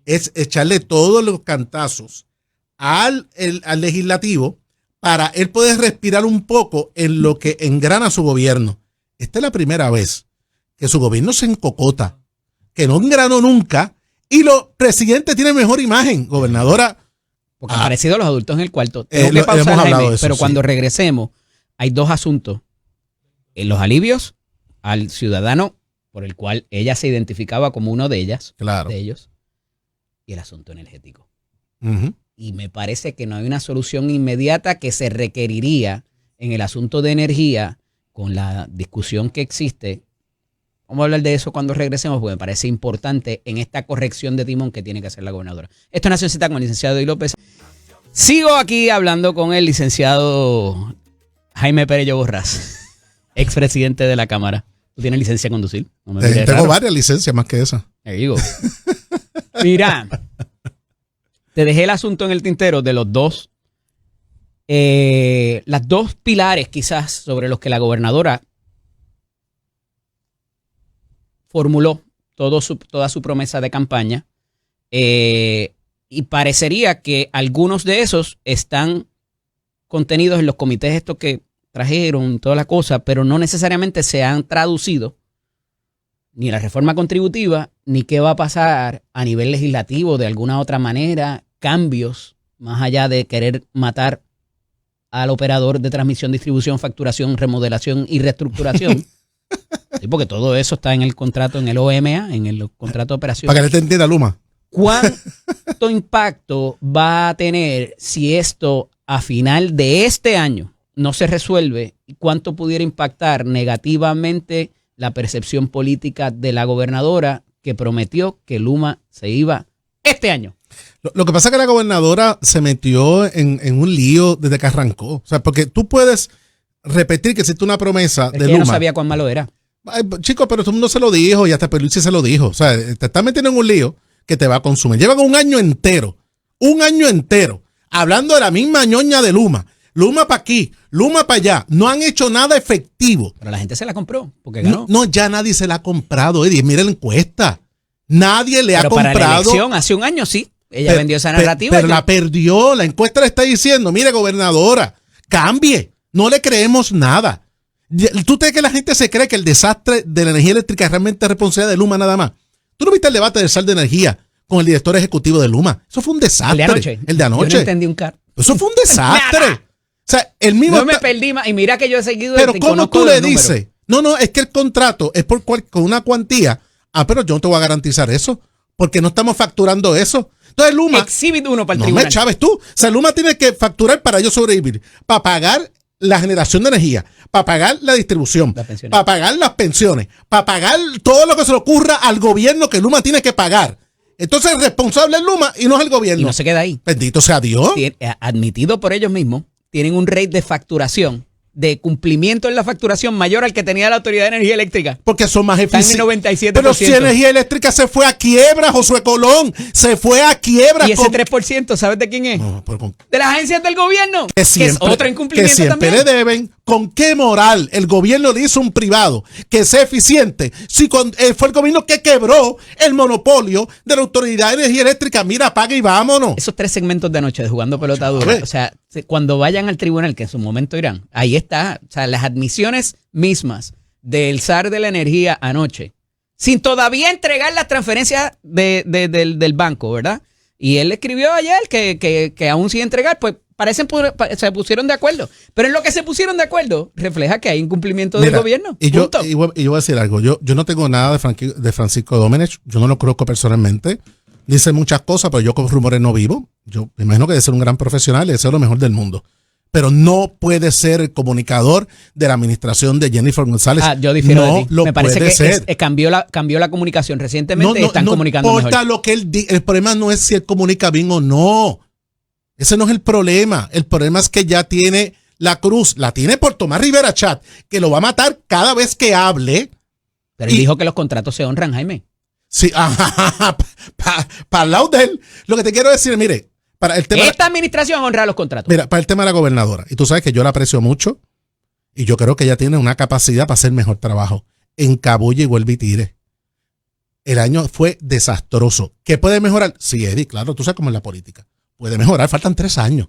es echarle todos los cantazos al legislativo para él poder respirar un poco en lo que engrana su gobierno. Esta es la primera vez que su gobierno se encocota, que no engranó nunca, y los presidentes tienen mejor imagen, gobernadora. Porque han parecido a los adultos en el cuarto. Tengo que pausar, Jaime, pero cuando regresemos, hay dos asuntos. Los alivios al ciudadano por el cual ella se identificaba como uno de ellas, claro, de ellos, y el asunto energético. Y me parece que no hay una solución inmediata que se requeriría en el asunto de energía con la discusión que existe. Vamos a hablar de eso cuando regresemos, porque me parece importante en esta corrección de timón que tiene que hacer la gobernadora. Esto es Nación Z con el licenciado Eddie López. Sigo aquí hablando con el licenciado Jaime Perello Borrás, expresidente de la Cámara. ¿Tú tienes licencia a conducir? No tengo varias licencias más que esa. Te digo. Mira, te dejé el asunto en el tintero de los dos, las dos pilares quizás sobre los que la gobernadora formuló toda su promesa de campaña, y parecería que algunos de esos están contenidos en los comités estos que trajeron, toda la cosa, pero no necesariamente se han traducido ni la reforma contributiva, ni qué va a pasar a nivel legislativo de alguna otra manera, cambios, más allá de querer matar al operador de transmisión, distribución, facturación, remodelación y reestructuración. Sí, porque todo eso está en el contrato, en el OMA, en el contrato de operación. Para que le te entienda, Luma. ¿Cuánto impacto va a tener si esto a final de este año no se resuelve? ¿Y cuánto pudiera impactar negativamente la percepción política de la gobernadora que prometió que Luma se iba este año? Lo que pasa es que la gobernadora se metió en un lío desde que arrancó. O sea, porque tú puedes repetir que existe una promesa Es de que ella Luma. no sabía cuán malo era. Ay, chico, pero todo el mundo se lo dijo y hasta Pierluisi se lo dijo. O sea, te estás metiendo en un lío que te va a consumir. Llevan un año entero, hablando de la misma ñoña de Luma. Luma para aquí, Luma para allá. No han hecho nada efectivo. Pero la gente se la compró porque ganó. No, ya nadie se la ha comprado, Eddie. Mira la encuesta. Nadie le ha Pero comprado. para la elección, hace un año sí. Ella vendió esa narrativa. Pero la perdió. La encuesta le está diciendo, mire, gobernadora, cambie. No le creemos nada. ¿Tú crees que la gente se cree que el desastre de la energía eléctrica es realmente responsabilidad de Luma nada más? ¿Tú no viste el debate del sal de energía con el director ejecutivo de Luma? Eso fue un desastre. El de anoche. Yo no entendí un car. Eso fue un desastre. O sea, el mismo. No me perdí más. Y mira que yo he seguido. Pero ¿cómo tú le dices? No, es que el contrato es con una cuantía. Pero yo no te voy a garantizar eso. Porque no estamos facturando eso. Entonces Luma. Exhibit 1 para el no tribunal. me chaves tú. O sea, Luma tiene que facturar para ellos sobrevivir. Para pagar la generación de energía, para pagar la distribución, para pagar las pensiones, para pagar todo lo que se le ocurra al gobierno que Luma tiene que pagar. Entonces el responsable es Luma y no es el gobierno. Y no se queda ahí. Bendito sea Dios. Admitido por ellos mismos, tienen un rate de facturación, de cumplimiento en la facturación mayor al que tenía la Autoridad de Energía Eléctrica. Porque son más eficientes. Están en 97%. Pero si Energía Eléctrica se fue a quiebra, Josué Colón, se fue a quiebra. Y ese 3%, ¿sabes de quién es? No, de las agencias del gobierno. Que es otro incumplimiento que siempre también. Le deben. ¿Con qué moral el gobierno le hizo a un privado que sea eficiente? Si fue el gobierno que quebró el monopolio de la Autoridad de Energía Eléctrica. Mira, apaga y vámonos. Esos 3 segmentos de anoche de Jugando Pelota Dura. O sea, cuando vayan al tribunal, que en su momento irán, ahí está. O sea, las admisiones mismas del zar de la energía anoche, sin todavía entregar las transferencias del banco, ¿verdad? Y él escribió ayer que aún sin entregar, pues se pusieron de acuerdo. Pero en lo que se pusieron de acuerdo refleja que hay incumplimiento del gobierno. Y yo voy a decir algo. Yo no tengo nada de Francisco Domenech. Yo no lo conozco personalmente. Dice muchas cosas, pero yo con rumores no vivo. Yo me imagino que debe ser un gran profesional y debe ser lo mejor del mundo. Pero no puede ser el comunicador de la administración de Jennifer González. Yo difiero de ti. Me parece que cambió la comunicación recientemente y están comunicando mejor. No importa lo que él diga. El problema no es si él comunica bien o no. Ese no es el problema. El problema es que ya tiene la cruz. La tiene por Tomás Rivera Chat, que lo va a matar cada vez que hable. Pero él dijo que los contratos se honran, Jaime. Sí, para el lado de él. Lo que te quiero decir, mire, para el tema. Esta administración honra los contratos. Mira, para el tema de la gobernadora. Y tú sabes que yo la aprecio mucho. Y yo creo que ella tiene una capacidad para hacer mejor trabajo. Encabulle y vuelve y tire. El año fue desastroso. ¿Qué puede mejorar? Sí, Eddie, claro, tú sabes cómo es la política. Puede mejorar, faltan 3 años.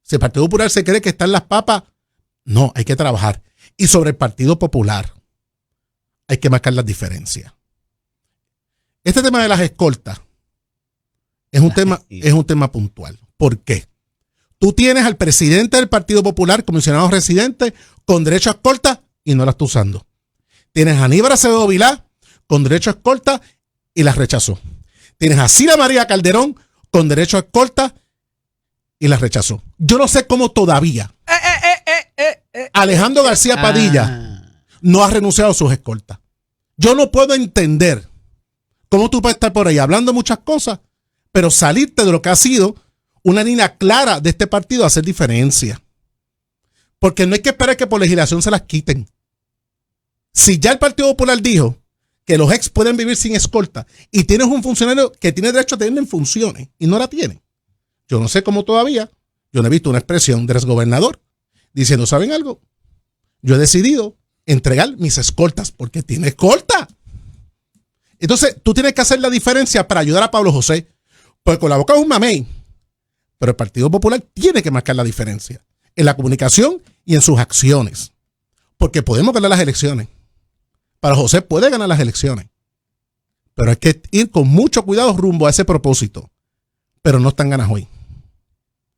Si el Partido Popular se cree que están las papas, no, hay que trabajar. Y sobre el Partido Popular, hay que marcar las diferencias. Este tema de las escoltas es un tema puntual. ¿Por qué? Tú tienes al presidente del Partido Popular, comisionado residente, con derecho a escolta y no la está usando. Tienes a Aníbal Acevedo Vilá con derecho a escolta y las rechazó. Tienes a Cira María Calderón con derecho a escolta y las rechazó. Yo no sé cómo todavía Alejandro García Padilla no ha renunciado a sus escoltas. Yo no puedo entender cómo tú puedes estar por ahí hablando muchas cosas, pero salirte de lo que ha sido una línea clara de este partido a hacer diferencia. Porque no hay que esperar que por legislación se las quiten. Si ya el Partido Popular dijo que los ex pueden vivir sin escolta y tienes un funcionario que tiene derecho a tenerla en funciones y no la tiene, yo no sé cómo todavía, yo no he visto una expresión del exgobernador diciendo, ¿saben algo? Yo he decidido entregar mis escoltas porque tiene escolta. Entonces, tú tienes que hacer la diferencia para ayudar a Pablo José, porque con la boca es un mamey, pero el Partido Popular tiene que marcar la diferencia en la comunicación y en sus acciones, porque podemos ganar las elecciones. Para José puede ganar las elecciones, pero hay que ir con mucho cuidado rumbo a ese propósito, pero no están ganas hoy.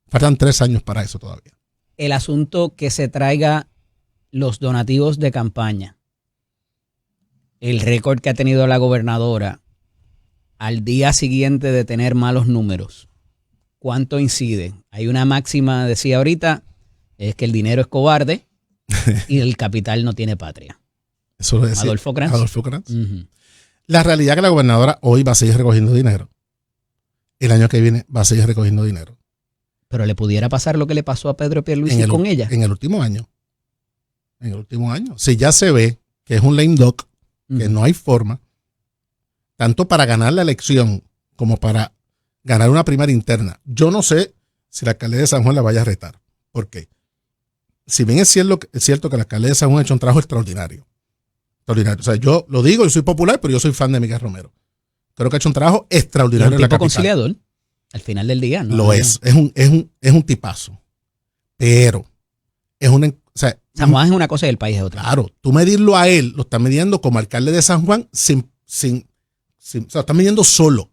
Faltan 3 años para eso todavía. El asunto que se traiga los donativos de campaña, el récord que ha tenido la gobernadora al día siguiente de tener malos números, ¿cuánto incide? Hay una máxima, decía ahorita, es que el dinero es cobarde y el capital no tiene patria. Eso lo decía Adolfo Kranz. Uh-huh. La realidad es que la gobernadora hoy va a seguir recogiendo dinero. El año que viene va a seguir recogiendo dinero. Pero le pudiera pasar lo que le pasó a Pedro Pierluisi con ella. En el último año. en el último año. Si ya se ve que es un lame duck, que no hay forma, tanto para ganar la elección como para ganar una primaria interna. Yo no sé si la alcaldía de San Juan la vaya a retar. ¿Por qué? Si bien es cierto que la alcaldía de San Juan ha hecho un trabajo extraordinario. O sea, yo lo digo, yo soy popular, pero yo soy fan de Miguel Romero. Creo que ha hecho un trabajo extraordinario en la capital. Un tipo conciliador, al final del día, ¿no? Lo es un tipazo. Pero o sea, San Juan es una cosa y el país es otra. Claro, tú medirlo a él, lo estás midiendo como alcalde de San Juan o sea, lo estás midiendo solo.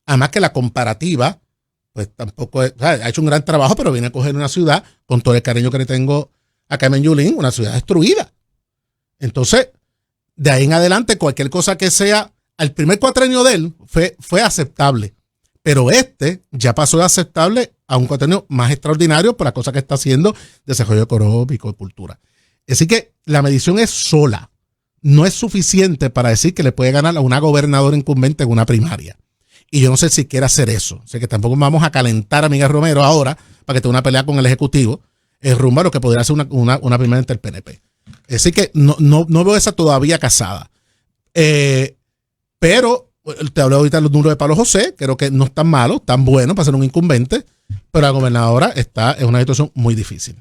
Además que la comparativa, pues tampoco es, o sea, ha hecho un gran trabajo, pero viene a coger una ciudad, con todo el cariño que le tengo a Carmen Yulín, una ciudad destruida. Entonces, de ahí en adelante, cualquier cosa que sea, al primer cuatrenio de él fue aceptable. Pero ya pasó de aceptable a un cuatrenio más extraordinario por la cosa que está haciendo, desarrollo económico, cultura. Así que la medición es sola. No es suficiente para decir que le puede ganar a una gobernadora incumbente en una primaria. Y yo no sé si quiere hacer eso. O sea que tampoco vamos a calentar a Miguel Romero ahora para que tenga una pelea con el Ejecutivo rumbo a lo que podría ser una primaria entre el PNP. Así que no veo esa todavía casada. Pero te hablé ahorita de los números de Pablo José, creo que no están malos, tan buenos para ser un incumbente, pero la gobernadora está en una situación muy difícil.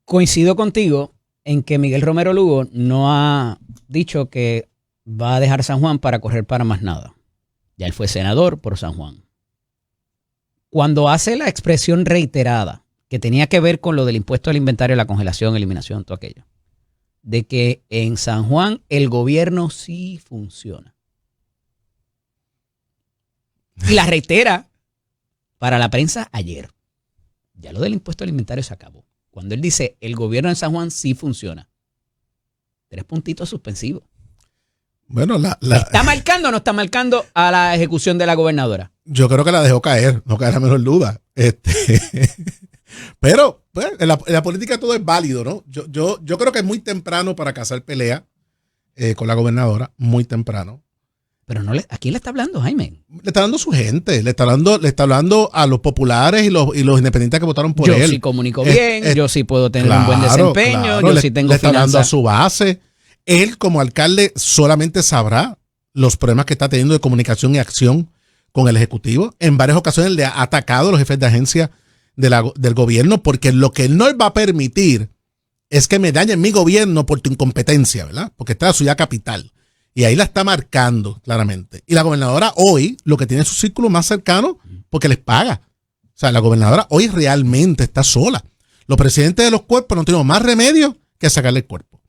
Coincido contigo en que Miguel Romero Lugo no ha dicho que va a dejar San Juan para correr para más nada. Ya él fue senador por San Juan. Cuando hace la expresión reiterada, que tenía que ver con lo del impuesto al inventario, la congelación, eliminación, todo aquello, de que en San Juan el gobierno sí funciona. Y la reitera para la prensa ayer. Ya lo del impuesto al inventario se acabó. Cuando él dice el gobierno en San Juan sí funciona. 3 puntitos suspensivos. Bueno, ¿está marcando o no está marcando a la ejecución de la gobernadora? Yo creo que la dejó caer, no cae la menor duda. Pero pues, en la política todo es válido, ¿no? Yo creo que es muy temprano para cazar pelea con la gobernadora, muy temprano. Pero ¿a quién le está hablando, Jaime? Le está hablando a su gente, le está hablando a los populares y los independientes que votaron por él. Yo sí comunico bien, yo sí puedo tener un buen desempeño, yo sí tengo finanzas. Le está hablando a su base. Él como alcalde solamente sabrá los problemas que está teniendo de comunicación y acción con el Ejecutivo. En varias ocasiones le ha atacado a los jefes de agencia del gobierno, porque lo que él no va a permitir es que me dañen mi gobierno por tu incompetencia, ¿verdad? Porque está en la ciudad capital. Y ahí la está marcando claramente. Y la gobernadora hoy lo que tiene es su círculo más cercano porque les paga. O sea, la gobernadora hoy realmente está sola. Los presidentes de los cuerpos no tienen más remedio que sacarle el cuerpo.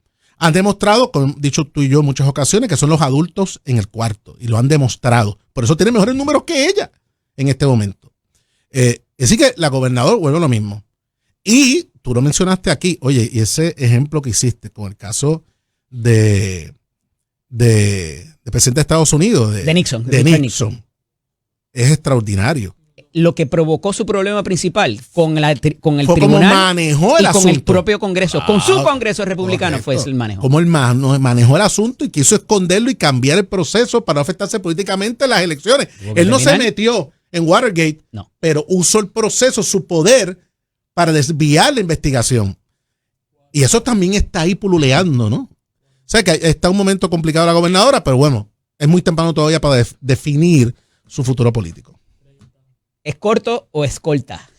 Han demostrado, como han dicho tú y yo en muchas ocasiones, que son los adultos en el cuarto. Y lo han demostrado. Por eso tiene mejores números que ella en este momento. Así que la gobernadora vuelve a lo mismo. Y tú lo mencionaste aquí. Oye, y ese ejemplo que hiciste con el caso de presidente de Estados Unidos, de Nixon, es extraordinario. Lo que provocó su problema principal con el tribunal manejó el y asunto. Con el propio Congreso, con su Congreso republicano, correcto. Fue el manejo. Cómo él manejó el asunto y quiso esconderlo y cambiar el proceso para no afectarse políticamente en las elecciones. Él no se metió en Watergate, no, pero usó el proceso, su poder, para desviar la investigación. Y eso también está ahí pululeando, ¿no? O sea que está un momento complicado la gobernadora, pero bueno, es muy temprano todavía para definir su futuro político. ¿Es corto o escolta?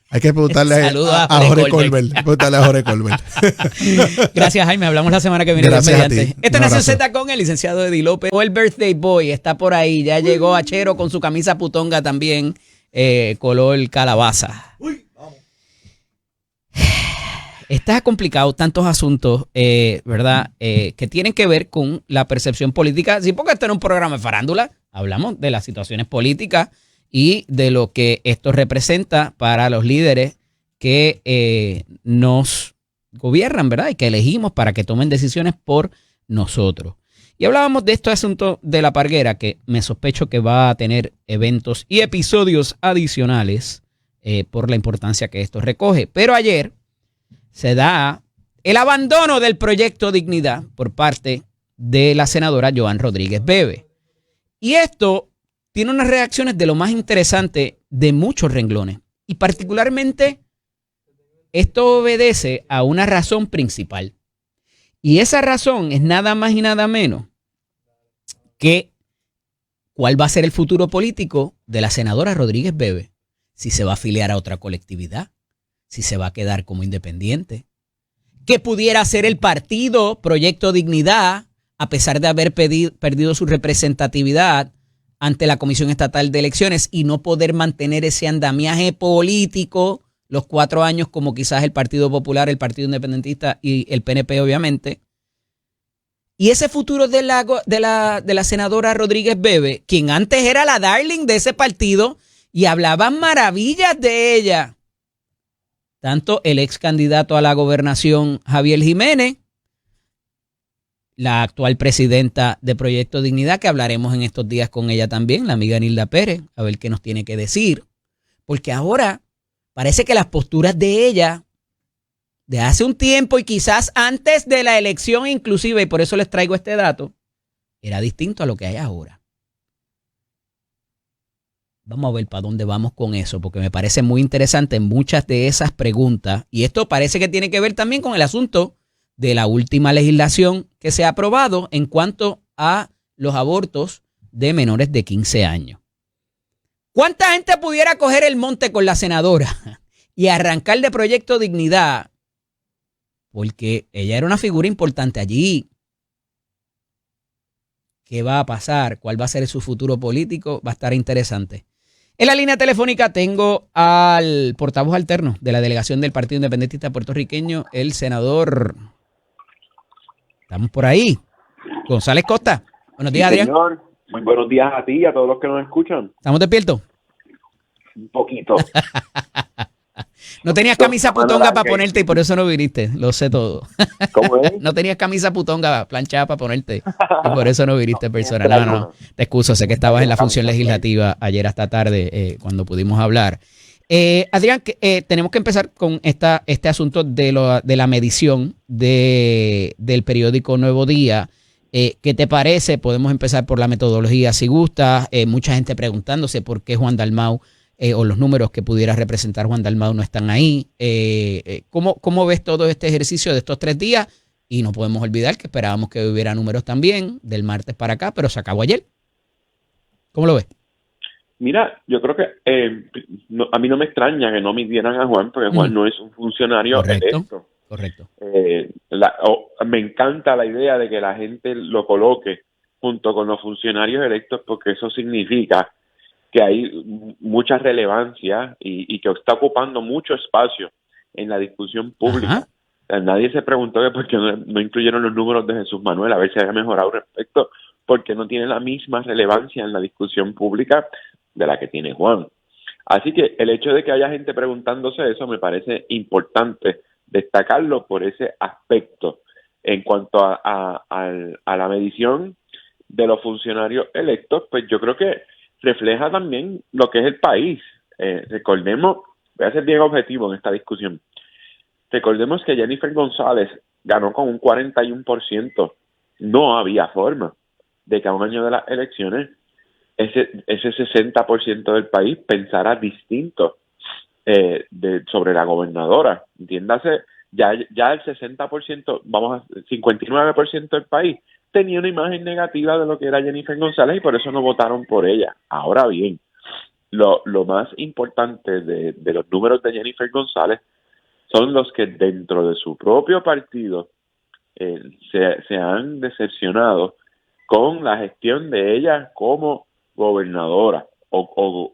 Hay que preguntarle a Jorge Colbert. Gracias, Jaime. Hablamos la semana que viene. Gracias a ti. Esta es Nación Z con el licenciado Eddie López. O el Birthday Boy está por ahí. Ya llegó Achero con su camisa putonga también, color calabaza. Uy, vamos. Está complicado, tantos asuntos, ¿verdad? Que tienen que ver con la percepción política. Sí, porque este era un programa de farándula. Hablamos de las situaciones políticas y de lo que esto representa para los líderes que nos gobiernan, ¿verdad? Y que elegimos para que tomen decisiones por nosotros. Y hablábamos de este asunto de la parguera, que me sospecho que va a tener eventos y episodios adicionales por la importancia que esto recoge. Pero ayer se da el abandono del proyecto Dignidad por parte de la senadora Joan Rodríguez Bebe. Y esto tiene unas reacciones de lo más interesante de muchos renglones. Y particularmente esto obedece a una razón principal. Y esa razón es nada más y nada menos que cuál va a ser el futuro político de la senadora Rodríguez Bebe. Si se va a afiliar a otra colectividad, si se va a quedar como independiente, que pudiera ser el partido Proyecto Dignidad, a pesar de haber perdido su representatividad ante la Comisión Estatal de Elecciones y no poder mantener ese andamiaje político los 4 años como quizás el Partido Popular, el Partido Independentista y el PNP obviamente. Y ese futuro de la senadora Rodríguez Bebe, quien antes era la darling de ese partido y hablaban maravillas de ella, tanto el ex candidato a la gobernación Javier Jiménez, la actual presidenta de Proyecto Dignidad, que hablaremos en estos días con ella también, la amiga Nilda Pérez, a ver qué nos tiene que decir, porque ahora parece que las posturas de ella de hace un tiempo y quizás antes de la elección inclusive, y por eso les traigo este dato, era distinto a lo que hay ahora. Vamos a ver para dónde vamos con eso, porque me parece muy interesante muchas de esas preguntas, y esto parece que tiene que ver también con el asunto de la última legislación que se ha aprobado en cuanto a los abortos de menores de 15 años. ¿Cuánta gente pudiera coger el monte con la senadora y arrancar de Proyecto Dignidad? Porque ella era una figura importante allí. ¿Qué va a pasar? ¿Cuál va a ser su futuro político? Va a estar interesante. En la línea telefónica tengo al portavoz alterno de la delegación del Partido Independentista puertorriqueño, el senador. Estamos por ahí. González Costa. Buenos días, Adrián. Señor, muy buenos días a ti y a todos los que nos escuchan. ¿Estamos despiertos? Un poquito. No tenías camisa putonga para ponerte y por eso no viniste. Lo sé todo. ¿Cómo es? No tenías camisa putonga planchada para ponerte y por eso no viniste personal. No. Te excuso. Sé que estabas en la función legislativa ayer hasta tarde cuando pudimos hablar. Adrián, tenemos que empezar con este asunto de la medición del periódico Nuevo Día. ¿Qué te parece? Podemos empezar por la metodología si gusta. Mucha gente preguntándose por qué Juan Dalmau o los números que pudiera representar Juan Dalmau no están ahí. ¿Cómo ves todo este ejercicio de estos 3 días? Y no podemos olvidar que esperábamos que hubiera números también del martes para acá, pero se acabó ayer. ¿Cómo lo ves? Mira, yo creo que a mí no me extraña que no midieran a Juan, porque Juan no es un funcionario electo. Correcto. Me encanta la idea de que la gente lo coloque junto con los funcionarios electos, porque eso significa que hay mucha relevancia y que está ocupando mucho espacio en la discusión pública. O sea, nadie se preguntó que por qué no incluyeron los números de Jesús Manuel, a ver si había mejorado respecto, porque no tiene la misma relevancia en la discusión pública de la que tiene Juan. Así que el hecho de que haya gente preguntándose eso me parece importante destacarlo por ese aspecto. En cuanto a la medición de los funcionarios electos, pues yo creo que refleja también lo que es el país. Recordemos, voy a ser bien objetivo en esta discusión, recordemos que Jennifer González ganó con un 41%. No había forma de que a un año de las elecciones ese 60% del país pensara distinto sobre la gobernadora. Entiéndase, ya el 60%, 59% del país tenía una imagen negativa de lo que era Jennifer González y por eso no votaron por ella. Ahora bien, lo más importante de los números de Jennifer González son los que dentro de su propio partido se han decepcionado con la gestión de ella como gobernadora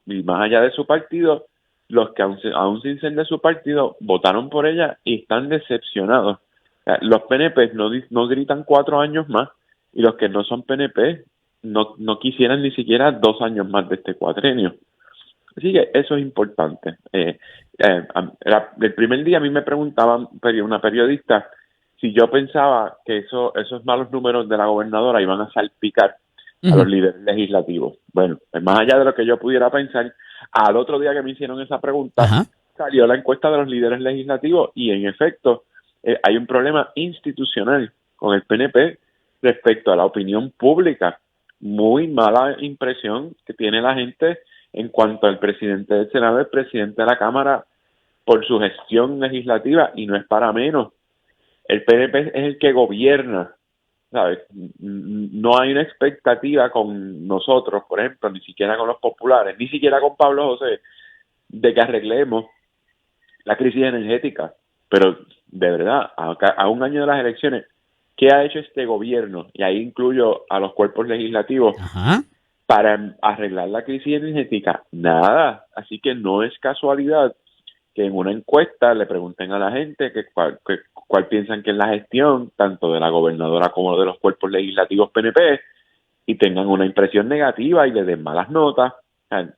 y más allá de su partido, los que aún sin ser de su partido votaron por ella y están decepcionados. Los PNP no gritan 4 años más y los que no son PNP no quisieran ni siquiera 2 años más de este cuatrenio. Así que eso es importante. El primer día a mí me preguntaba una periodista si yo pensaba que esos malos números de la gobernadora iban a salpicar a los líderes legislativos. Bueno, más allá de lo que yo pudiera pensar, al otro día que me hicieron esa pregunta, salió la encuesta de los líderes legislativos y en efecto hay un problema institucional con el PNP respecto a la opinión pública. Muy mala impresión que tiene la gente en cuanto al presidente del Senado, el presidente de la Cámara, por su gestión legislativa, y no es para menos. El PNP es el que gobierna, ¿sabes? No hay una expectativa con nosotros, por ejemplo, ni siquiera con los populares, ni siquiera con Pablo José, de que arreglemos la crisis energética. Pero, de verdad, a un año de las elecciones, ¿qué ha hecho este gobierno? Y ahí incluyo a los cuerpos legislativos. Ajá. Para arreglar la crisis energética. Nada. Así que no es casualidad que en una encuesta le pregunten a la gente cuál piensan que es la gestión, tanto de la gobernadora como de los cuerpos legislativos PNP, y tengan una impresión negativa y le den malas notas. O sea,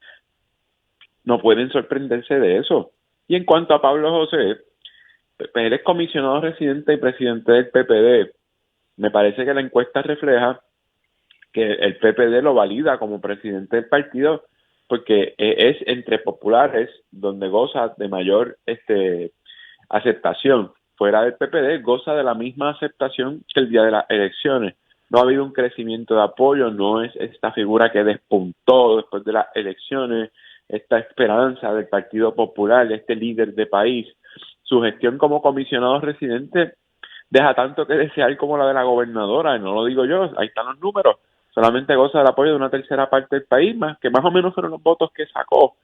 no pueden sorprenderse de eso. Y en cuanto a Pablo José, él es comisionado residente y presidente del PPD. Me parece que la encuesta refleja que el PPD lo valida como presidente del partido porque es entre populares donde goza de mayor aceptación. Fuera del PPD goza de la misma aceptación que el día de las elecciones. No ha habido un crecimiento de apoyo, no es esta figura que despuntó después de las elecciones, esta esperanza del Partido Popular, este líder de país. Su gestión como comisionado residente deja tanto que desear como la de la gobernadora, y no lo digo yo, ahí están los números. Solamente goza del apoyo de una tercera parte del país, que más o menos fueron los votos que sacó,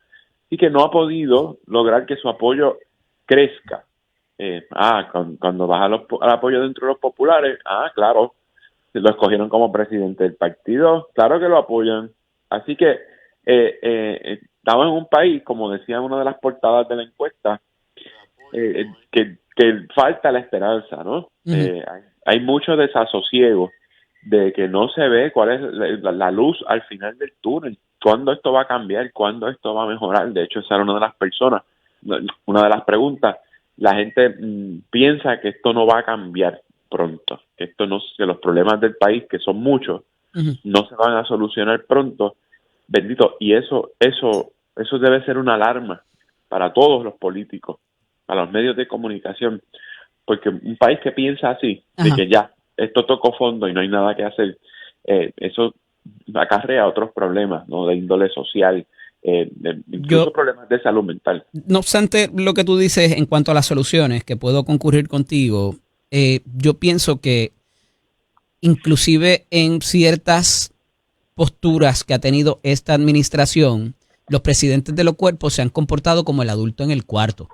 y que no ha podido lograr que su apoyo crezca. Cuando baja el apoyo dentro de los populares, claro, lo escogieron como presidente del partido, claro que lo apoyan. Así que estamos en un país, como decía una de las portadas de la encuesta, que falta la esperanza, ¿no? Uh-huh. Hay mucho desasosiego de que no se ve cuál es la luz al final del túnel, cuándo esto va a cambiar, cuándo esto va a mejorar. De hecho, esa era una de las preguntas. La gente piensa que esto no va a cambiar pronto, que los problemas del país, que son muchos, uh-huh, no se van a solucionar pronto. Bendito, y eso debe ser una alarma para todos los políticos, para los medios de comunicación, porque un país que piensa así, uh-huh, de que ya esto tocó fondo y no hay nada que hacer, eso acarrea otros problemas, ¿no? De índole social, incluso problemas de salud mental. No obstante lo que tú dices en cuanto a las soluciones, que puedo concurrir contigo, yo pienso que inclusive en ciertas posturas que ha tenido esta administración, los presidentes de los cuerpos se han comportado como el adulto en el cuarto.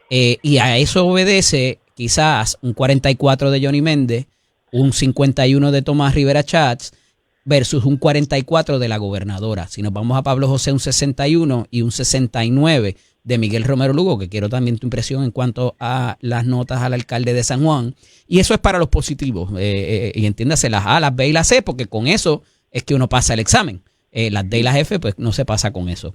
Y a eso obedece quizás un 44 de Johnny Méndez, un 51 de Tomás Rivera Chats versus un 44 de la gobernadora. Si nos vamos a Pablo José, un 61 y un 69 de Miguel Romero Lugo, que quiero también tu impresión en cuanto a las notas al alcalde de San Juan. Y eso es para los positivos. Y entiéndase las A, las B y las C, porque con eso es que uno pasa el examen. Las D y las F, pues no se pasa con eso.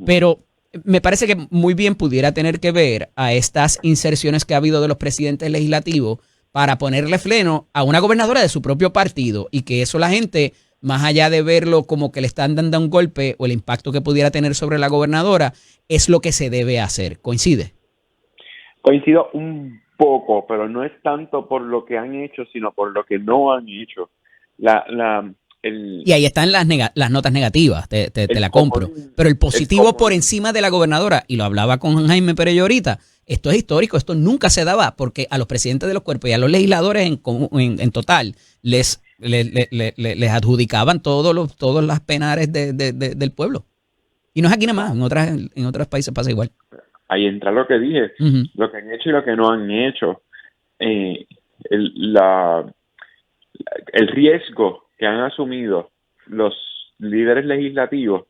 Pero me parece que muy bien pudiera tener que ver a estas inserciones que ha habido de los presidentes legislativos para ponerle freno a una gobernadora de su propio partido, y que eso la gente, más allá de verlo como que le están dando un golpe o el impacto que pudiera tener sobre la gobernadora, es lo que se debe hacer. ¿Coincide? Coincido un poco, pero no es tanto por lo que han hecho, sino por lo que no han hecho. Y ahí están las notas negativas, te la compro. Pero el positivo por encima de la gobernadora, y lo hablaba con Jaime Perello ahorita, esto es histórico, esto nunca se daba, porque a los presidentes de los cuerpos y a los legisladores en total les adjudicaban todos las penares del pueblo. Y no es aquí nada más, en otros países pasa igual. Ahí entra lo que dije, uh-huh, lo que han hecho y lo que no han hecho. El riesgo que han asumido los líderes legislativos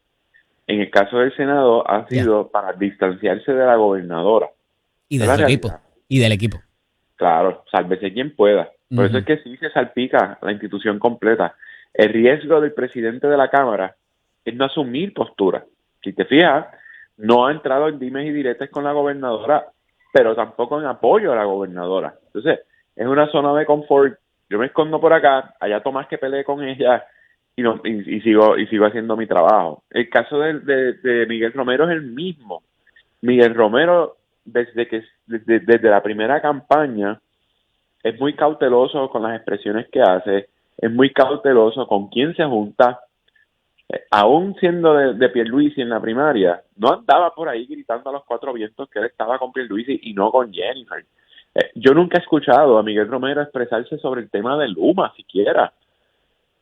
en el caso del Senado ha sido para distanciarse de la gobernadora. Y de su equipo. Y del equipo. Claro, sálvese quien pueda. Por uh-huh, eso es que sí se salpica la institución completa. El riesgo del presidente de la Cámara es no asumir postura. Si te fijas, no ha entrado en dimes y diretes con la gobernadora, pero tampoco en apoyo a la gobernadora. Entonces, es una zona de confort. Yo me escondo por acá, allá Tomás que pelee con ella y sigo haciendo mi trabajo. El caso de Miguel Romero es el mismo. Miguel Romero, desde la primera campaña, es muy cauteloso con las expresiones que hace, es muy cauteloso con quién se junta, Aún siendo de Pierluisi en la primaria, no andaba por ahí gritando a los cuatro vientos que él estaba con Pierluisi y no con Jennifer. Yo nunca he escuchado a Miguel Romero expresarse sobre el tema de Luma, siquiera.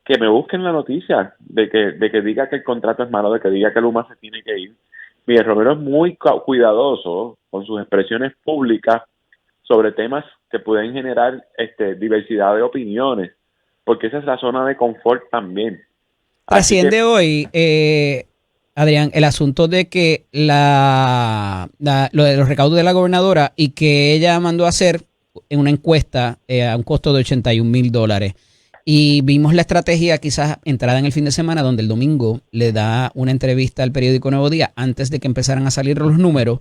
Que me busquen la noticia de que diga que el contrato es malo, de que diga que Luma se tiene que ir. Miguel Romero es muy cuidadoso con sus expresiones públicas sobre temas que pueden generar diversidad de opiniones, porque esa es la zona de confort también. Trasciende hoy, Adrián, el asunto de que lo de los recaudos de la gobernadora y que ella mandó a hacer en una encuesta a un costo de $81,000. Y vimos la estrategia quizás entrada en el fin de semana, donde el domingo le da una entrevista al periódico Nuevo Día antes de que empezaran a salir los números.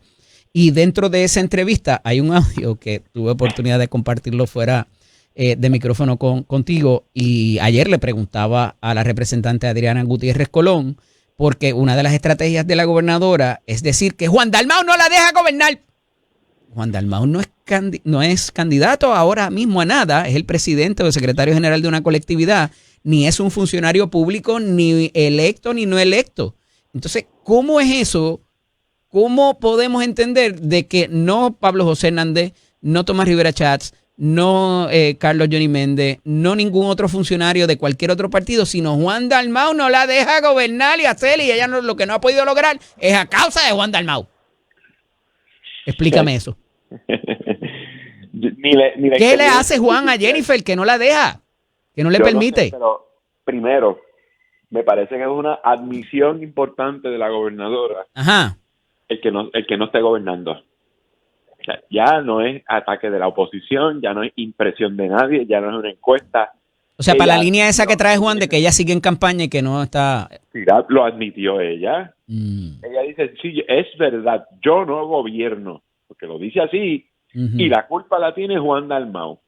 Y dentro de esa entrevista hay un audio que tuve oportunidad de compartirlo fuera de micrófono contigo. Y ayer le preguntaba a la representante Adriana Gutiérrez Colón, porque una de las estrategias de la gobernadora es decir que Juan Dalmau no la deja gobernar. Juan Dalmau no es candidato ahora mismo a nada, es el presidente o el secretario general de una colectividad, ni es un funcionario público, ni electo ni no electo. Entonces, ¿cómo es eso? ¿Cómo podemos entender de que no Pablo José Hernández, no Tomás Rivera Chats, no Carlos Johnny Méndez, no ningún otro funcionario de cualquier otro partido, sino Juan Dalmau no la deja gobernar y hacer, y ella lo que no ha podido lograr es a causa de Juan Dalmau? Explícame eso. ¿Qué le hace Juan a Jennifer que no la deja? Que no le permite. No sé, pero primero, me parece que es una admisión importante de la gobernadora. Ajá. El que no esté gobernando. O sea, ya no es ataque de la oposición, ya no es impresión de nadie, ya no es una encuesta. O sea, para la línea esa que trae Juan de que ella sigue en campaña y que no está... Sí, lo admitió ella. Ella dice, sí, es verdad, yo no gobierno, porque lo dice así, y la culpa la tiene Juan Dalmau.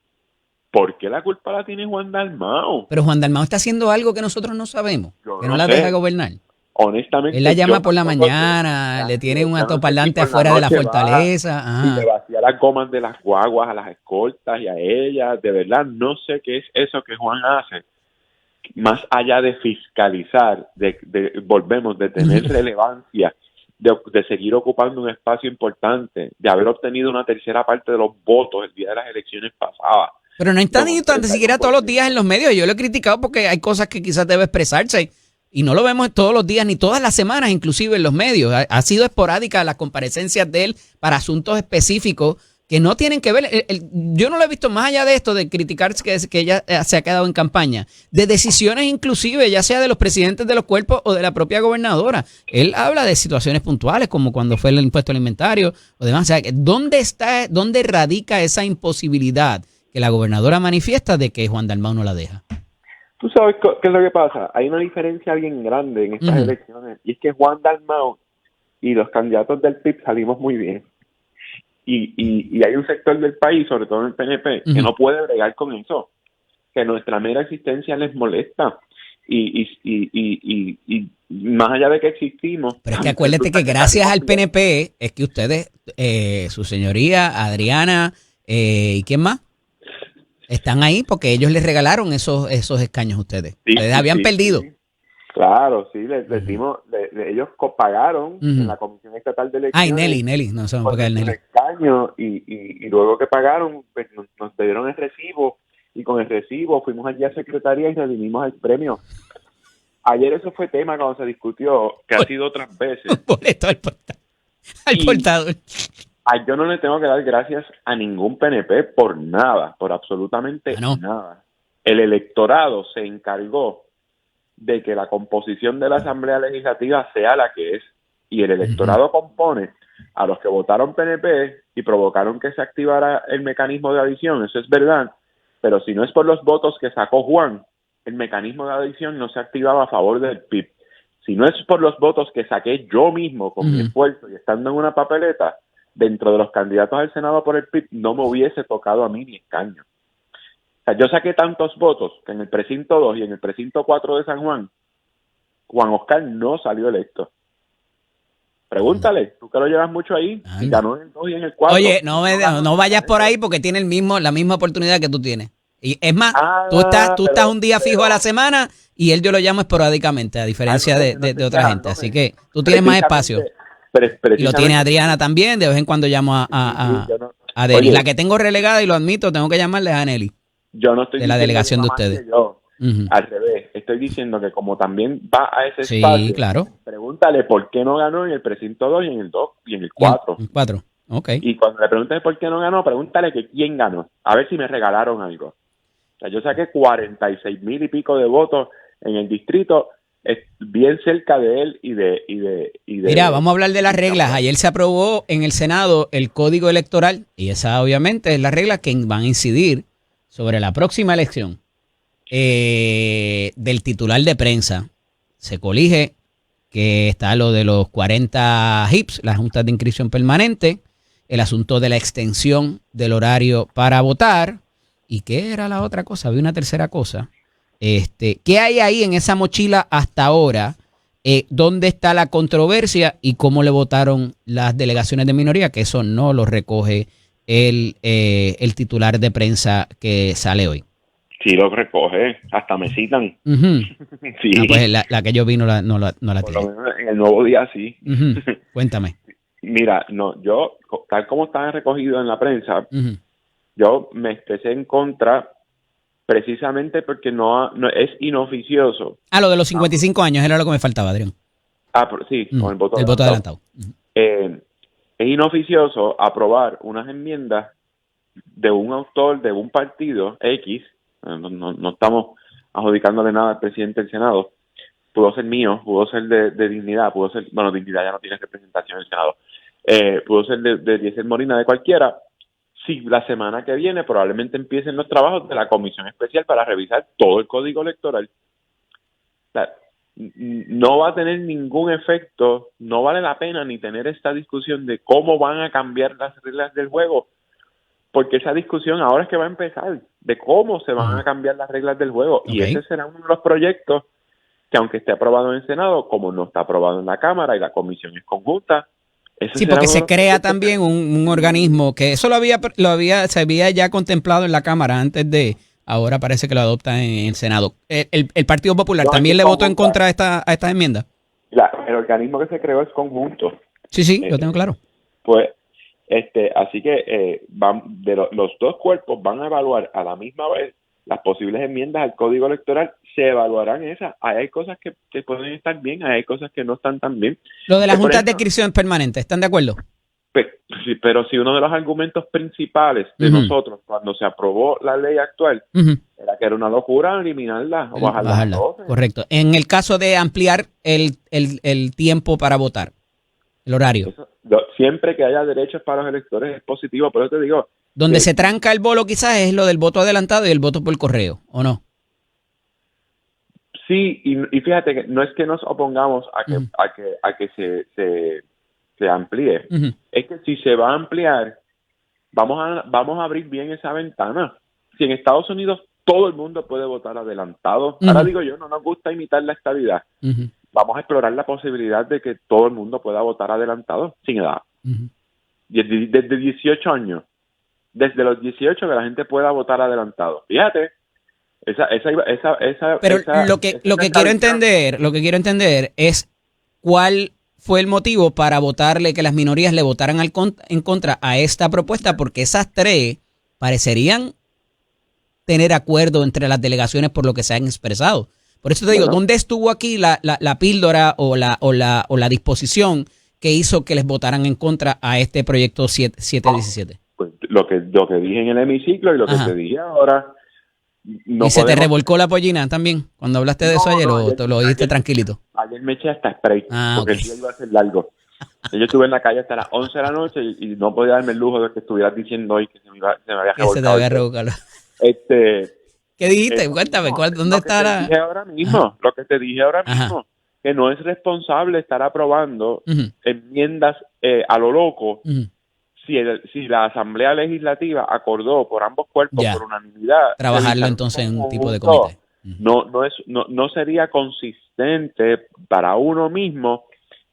¿Por qué la culpa la tiene Juan Dalmau? Pero Juan Dalmau está haciendo algo que nosotros no sabemos, que no la deja gobernar. Honestamente, él la llama por la mañana, le tiene un altoparlante afuera de la fortaleza. Y le vacía las gomas de las guaguas a las escoltas y a ella. De verdad, no sé qué es eso que Juan hace. Más allá de fiscalizar, volvemos, de tener relevancia, de seguir ocupando un espacio importante, de haber obtenido una tercera parte de los votos el día de las elecciones pasadas. Pero no está ni tan siquiera todos los días en los medios. Yo lo he criticado porque hay cosas que quizás debe expresarse. Y no lo vemos todos los días, ni todas las semanas, inclusive en los medios. Ha sido esporádica las comparecencias de él para asuntos específicos que no tienen que ver. Yo no lo he visto más allá de esto, de criticar que ella se ha quedado en campaña, de decisiones inclusive, ya sea de los presidentes de los cuerpos o de la propia gobernadora. Él habla de situaciones puntuales, como cuando fue el impuesto alimentario o demás. O sea, ¿dónde radica esa imposibilidad que la gobernadora manifiesta de que Juan Dalmau no la deja? ¿Tú sabes qué es lo que pasa? Hay una diferencia bien grande en estas elecciones, y es que Juan Dalmau y los candidatos del PIB salimos muy bien. Y hay un sector del país, sobre todo en el PNP, que no puede bregar con eso, que nuestra mera existencia les molesta. Y más allá de que existimos... Pero es que acuérdate que gracias al PNP es que ustedes, su señoría, Adriana, ¿y quién más? Están ahí porque ellos les regalaron esos escaños a ustedes. Sí, ustedes habían perdido. Sí. Claro, sí, les dimos, ellos pagaron en la Comisión Estatal de Elecciones. Ay, Nelly, no sabemos por qué el Nelly. Escaño, y luego que pagaron, pues nos dieron el recibo, y con el recibo fuimos allí a Secretaría y redimimos el premio. Ayer eso fue tema cuando se discutió, que ha sido otras veces. Boleto al portador. Yo no le tengo que dar gracias a ningún PNP por nada, por absolutamente nada. El electorado se encargó de que la composición de la Asamblea Legislativa sea la que es, y el electorado compone a los que votaron PNP y provocaron que se activara el mecanismo de adición. Eso es verdad, pero si no es por los votos que sacó Juan, el mecanismo de adición no se activaba a favor del PIB. Si no es por los votos que saqué yo mismo con mi esfuerzo y estando en una papeleta, dentro de los candidatos al Senado por el PIB, no me hubiese tocado a mí ni escaño. O sea, yo saqué tantos votos que en el precinto 2 y en el precinto 4 de San Juan, Juan Oscar no salió electo. Pregúntale, tú que lo llevas mucho ahí, ganó en el 2 y en el 4. Oye, no vayas por ahí porque tiene la misma oportunidad que tú tienes. Y es más, tú estás un día fijo a la semana y yo lo llamo esporádicamente, a diferencia de otra gente. Así que tú tienes más espacio. Y lo tiene Adriana también. De vez en cuando llamo a Denis. La que tengo relegada, y lo admito, tengo que llamarle a Nelly. Yo no estoy de la delegación de ustedes. Al revés, estoy diciendo que como también va a ese espacio, claro. Pregúntale por qué no ganó en el precinto 2 y en el 2 y en el 4. En 4, ok. Y cuando le preguntes por qué no ganó, pregúntale que quién ganó. A ver si me regalaron algo. O sea, yo saqué 46,000 y pico de votos en el distrito, bien cerca de él y de Mira, vamos a hablar de las reglas. Ayer se aprobó en el Senado el Código Electoral y esa obviamente es la regla que van a incidir sobre la próxima elección del titular de prensa. Se colige que está lo de los 40 HIPs, las juntas de inscripción permanente, el asunto de la extensión del horario para votar. ¿Y qué era la otra cosa? Había una tercera cosa. ¿Qué hay ahí en esa mochila hasta ahora? ¿Dónde está la controversia y cómo le votaron las delegaciones de minoría? Que eso no lo recoge el titular de prensa que sale hoy. Sí, lo recoge, hasta me citan. Sí. Pues la que yo vi no la Por tiene. lo menos en el nuevo día sí. Cuéntame. Mira, yo, tal como están recogidos en la prensa, yo me expresé en contra precisamente porque no es inoficioso. Lo de los 55 años era lo que me faltaba, Adrián. Sí, con el voto adelantado. Es inoficioso aprobar unas enmiendas de un autor de un partido X. No estamos adjudicándole nada al presidente del Senado. Pudo ser mío, pudo ser de Dignidad, pudo ser, bueno, Dignidad ya no tiene representación en el Senado. Pudo ser de Diesel Molina, de cualquiera. Sí, la semana que viene probablemente empiecen los trabajos de la Comisión Especial para revisar todo el Código Electoral. O sea, no va a tener ningún efecto, no vale la pena ni tener esta discusión de cómo van a cambiar las reglas del juego, porque esa discusión ahora es que va a empezar, de cómo se van a cambiar las reglas del juego. Y ese será uno de los proyectos que, aunque esté aprobado en el Senado, como no está aprobado en la Cámara y la comisión es conjunta. Sí, porque se crea también un organismo que eso se había ya contemplado en la Cámara antes de, ahora parece que lo adopta en el Senado. El Partido Popular también le votó en contra a esta enmienda. El organismo que se creó es conjunto. Sí, lo tengo claro. Pues, así que los dos cuerpos van a evaluar a la misma vez las posibles enmiendas al Código Electoral. Se evaluarán esas. Hay cosas que pueden estar bien, hay cosas que no están tan bien. Lo de las juntas de inscripción permanente, ¿están de acuerdo? Pero si uno de los argumentos principales de nosotros cuando se aprobó la ley actual era que era una locura eliminarla o bajarla. Correcto. En el caso de ampliar el tiempo para votar, el horario. Siempre que haya derechos para los electores es positivo, por eso te digo. Donde se tranca el bolo quizás es lo del voto adelantado y el voto por correo, ¿o no? Sí, y fíjate que no es que nos opongamos a que se amplíe. Es que si se va a ampliar, vamos a abrir bien esa ventana. Si en Estados Unidos todo el mundo puede votar adelantado, ahora digo yo, no nos gusta imitar la estadidad. Vamos a explorar la posibilidad de que todo el mundo pueda votar adelantado, sin edad. Desde 18 años. Desde los 18 que la gente pueda votar adelantado. Fíjate. Pero lo que quiero entender es cuál fue el motivo para votarle, que las minorías le votaran en contra a esta propuesta, porque esas tres parecerían tener acuerdo entre las delegaciones por lo que se han expresado. Por eso te digo, ¿dónde estuvo aquí la píldora o la disposición que hizo que les votaran en contra a este proyecto 717? Pues lo que dije en el hemiciclo y lo que te dije ahora. ¿Y se te revolcó la pollina también cuando hablaste de eso ayer o te lo dijiste tranquilito? Ayer me eché hasta spray porque el día iba a ser largo. Yo estuve en la calle hasta las 11 de la noche y no podía darme el lujo de que estuvieras diciendo hoy que se me había revolcado. Que se te había revolcado. ¿Qué dijiste? Cuéntame, ¿dónde está lo que te dije ahora mismo, que no es responsable estar aprobando enmiendas a lo loco si la Asamblea Legislativa acordó por ambos cuerpos por unanimidad trabajarlo entonces en un tipo de comité. No sería consistente para uno mismo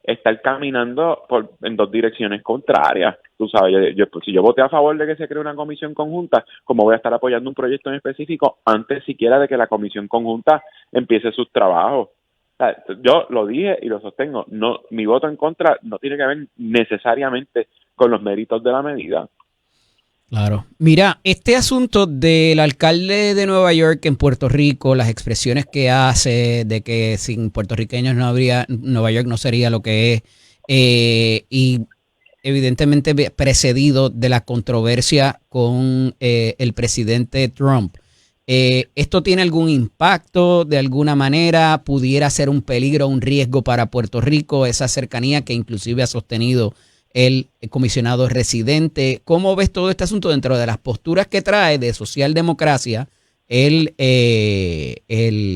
estar caminando en dos direcciones contrarias. Tú sabes, pues, si yo voté a favor de que se cree una comisión conjunta, ¿cómo voy a estar apoyando un proyecto en específico antes siquiera de que la comisión conjunta empiece sus trabajos? O sea, yo lo dije y lo sostengo. No, mi voto en contra no tiene que ver necesariamente con los méritos de la medida. Claro. Mira, este asunto del alcalde de Nueva York en Puerto Rico, las expresiones que hace de que sin puertorriqueños no habría, Nueva York no sería lo que es, y evidentemente precedido de la controversia con el presidente Trump. ¿Esto tiene algún impacto de alguna manera? ¿Pudiera ser un peligro, un riesgo para Puerto Rico, esa cercanía que inclusive ha sostenido el comisionado residente? ¿Cómo ves todo este asunto dentro de las posturas que trae de socialdemocracia el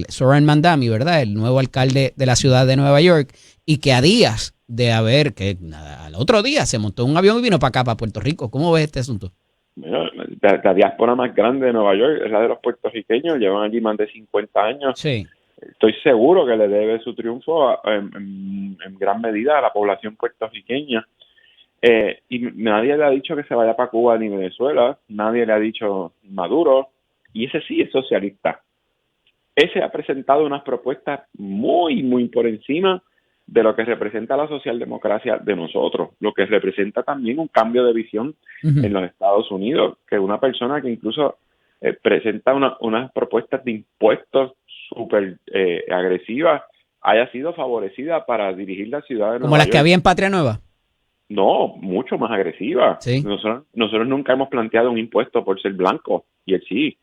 Zoran Mandami, ¿verdad? El nuevo alcalde de la ciudad de Nueva York, y que a días de haber, que al otro día se montó un avión y vino para acá, para Puerto Rico. ¿Cómo ves este asunto? Bueno, la diáspora más grande de Nueva York es la de los puertorriqueños, llevan allí más de 50 años. Sí. Estoy seguro que le debe su triunfo en gran medida a la población puertorriqueña. Y nadie le ha dicho que se vaya para Cuba ni Venezuela, nadie le ha dicho Maduro, y ese sí es socialista. Ese ha presentado unas propuestas muy, muy por encima de lo que representa la socialdemocracia de nosotros, lo que representa también un cambio de visión en los Estados Unidos, que una persona que incluso presenta unas propuestas de impuestos súper agresivas haya sido favorecida para dirigir la ciudad de Nueva York. ¿Como las que había en Patria Nueva? No, mucho más agresiva. Sí. Nosotros nunca hemos planteado un impuesto por ser blanco, y él sí.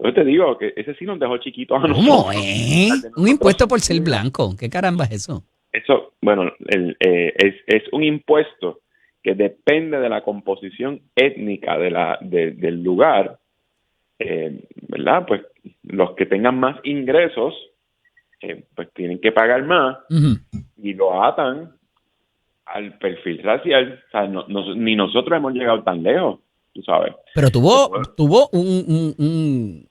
Yo te digo que ese sí nos dejó chiquitos a nosotros. ¿Cómo, Un impuesto por ser blanco. ¿Qué caramba es eso? Eso, bueno, es un impuesto que depende de la composición étnica del lugar, ¿verdad? Pues los que tengan más ingresos, pues tienen que pagar más, y lo atan al perfil racial. O sea, ni nosotros hemos llegado tan lejos, tú sabes. Pero tuvo un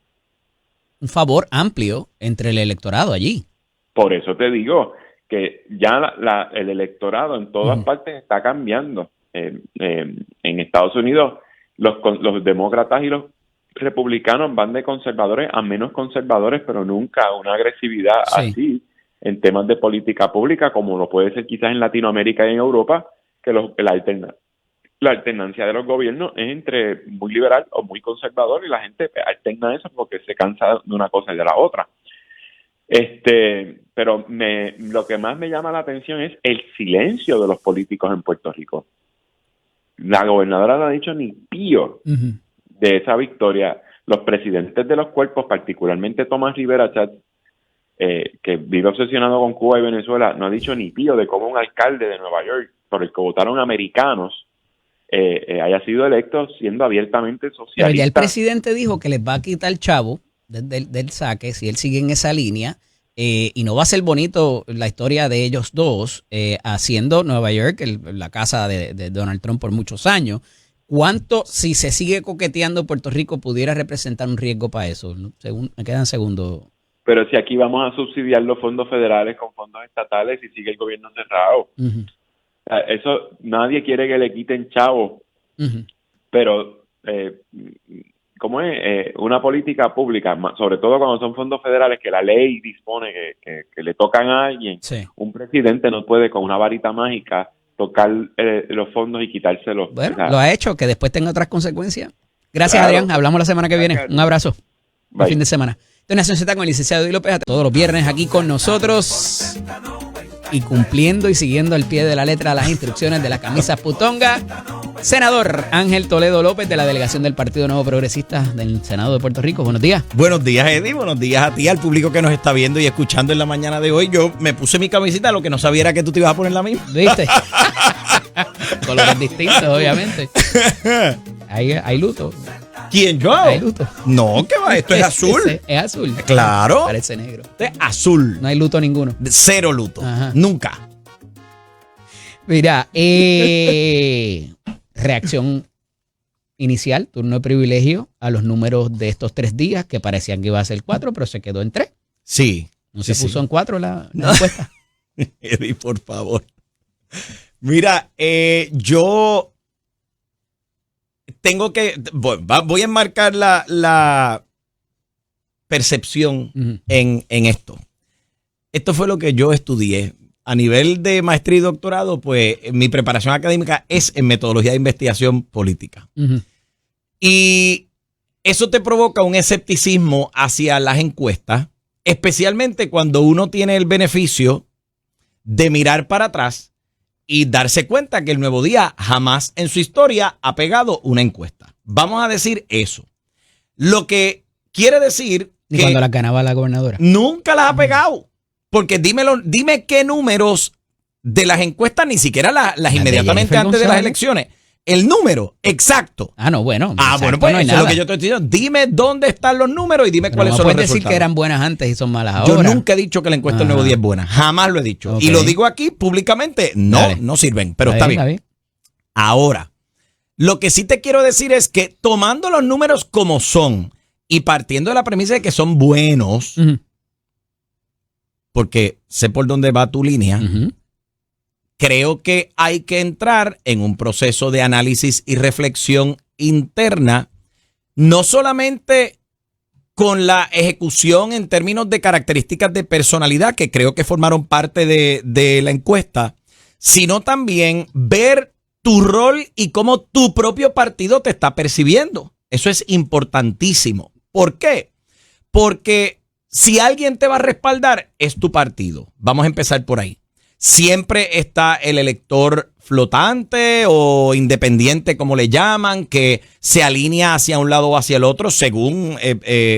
favor amplio entre el electorado allí. Por eso te digo que ya el electorado en todas partes está cambiando. En Estados Unidos los demócratas y los republicanos van de conservadores a menos conservadores, pero nunca una agresividad así en temas de política pública, como lo puede ser quizás en Latinoamérica y en Europa, que la alternancia de los gobiernos es entre muy liberal o muy conservador, y la gente alterna eso porque se cansa de una cosa y de la otra. Pero lo que más me llama la atención es el silencio de los políticos en Puerto Rico. La gobernadora no ha dicho ni pío de esa victoria. Los presidentes de los cuerpos, particularmente Tomás Rivera Chatz, que vive obsesionado con Cuba y Venezuela, no ha dicho ni pío de cómo un alcalde de Nueva York, por el que votaron americanos, haya sido electo siendo abiertamente socialista. Pero ya el presidente dijo que les va a quitar chavo del saque si él sigue en esa línea, y no va a ser bonito la historia de ellos dos, haciendo Nueva York la casa de Donald Trump por muchos años. ¿Cuánto, si se sigue coqueteando Puerto Rico, pudiera representar un riesgo para eso? Me quedan segundos. Pero si aquí vamos a subsidiar los fondos federales con fondos estatales y sigue el gobierno cerrado. Eso, nadie quiere que le quiten chavo, pero ¿cómo es? Una política pública, sobre todo cuando son fondos federales, que la ley dispone que le tocan a alguien, un presidente no puede con una varita mágica tocar los fondos y quitárselos. Bueno, lo ha hecho, que después tenga otras consecuencias. Gracias, Adrián. Hablamos la semana que viene. Un abrazo. Buen fin de semana. Esta es Nación Z con el licenciado Eddie López, todos los viernes aquí con nosotros, y cumpliendo y siguiendo al pie de la letra las instrucciones de la camisa putonga, senador Ángel Toledo López, de la delegación del Partido Nuevo Progresista del Senado de Puerto Rico. Buenos días. Buenos días, Eddie. Buenos días a ti, al público que nos está viendo y escuchando en la mañana de hoy. Yo me puse mi camisita, lo que no sabía era que tú te ibas a poner la misma. ¿Viste? Colores distintos, obviamente. Hay luto. ¿Quién, yo? Hay luto. No, ¿qué va? Esto es azul. Es azul. Claro. Parece negro. Esto es azul. No hay luto ninguno. Cero luto. Ajá. Nunca. Mira, reacción inicial, turno de privilegio a los números de estos 3 días, que parecían que iba a ser 4, pero se quedó en 3. Sí. No se puso en 4 la encuesta. Eddie, por favor. Mira, yo voy a enmarcar la percepción en esto. Esto fue lo que yo estudié. A nivel de maestría y doctorado, pues mi preparación académica es en metodología de investigación política. Y eso te provoca un escepticismo hacia las encuestas, especialmente cuando uno tiene el beneficio de mirar para atrás y darse cuenta que el Nuevo Día jamás en su historia ha pegado una encuesta. Vamos a decir eso. Lo que quiere decir Ni que cuando las ganaba la gobernadora. nunca las ha pegado. Porque dime qué números de las encuestas, ni siquiera las inmediatamente antes de las elecciones. El número exacto. No, bueno. Bueno, pues no eso es lo que yo te estoy diciendo. Dime dónde están los números y dime Pero cuáles no son los puedes decir resultados. que eran buenas antes y son malas Yo ahora. nunca he dicho que la encuesta del Nuevo Día es buena. Jamás lo he dicho. Ok. Y lo digo aquí públicamente. No sirven, pero está bien. Ahora, lo que sí te quiero decir es que tomando los números como son y partiendo de la premisa de que son buenos, porque sé por dónde va tu línea, creo que hay que entrar en un proceso de análisis y reflexión interna, no solamente con la ejecución en términos de características de personalidad, que creo que formaron parte de la encuesta, sino también ver tu rol y cómo tu propio partido te está percibiendo. Eso es importantísimo. ¿Por qué? Porque si alguien te va a respaldar, es tu partido. Vamos a empezar por ahí. Siempre está el elector flotante o independiente, como le llaman, que se alinea hacia un lado o hacia el otro según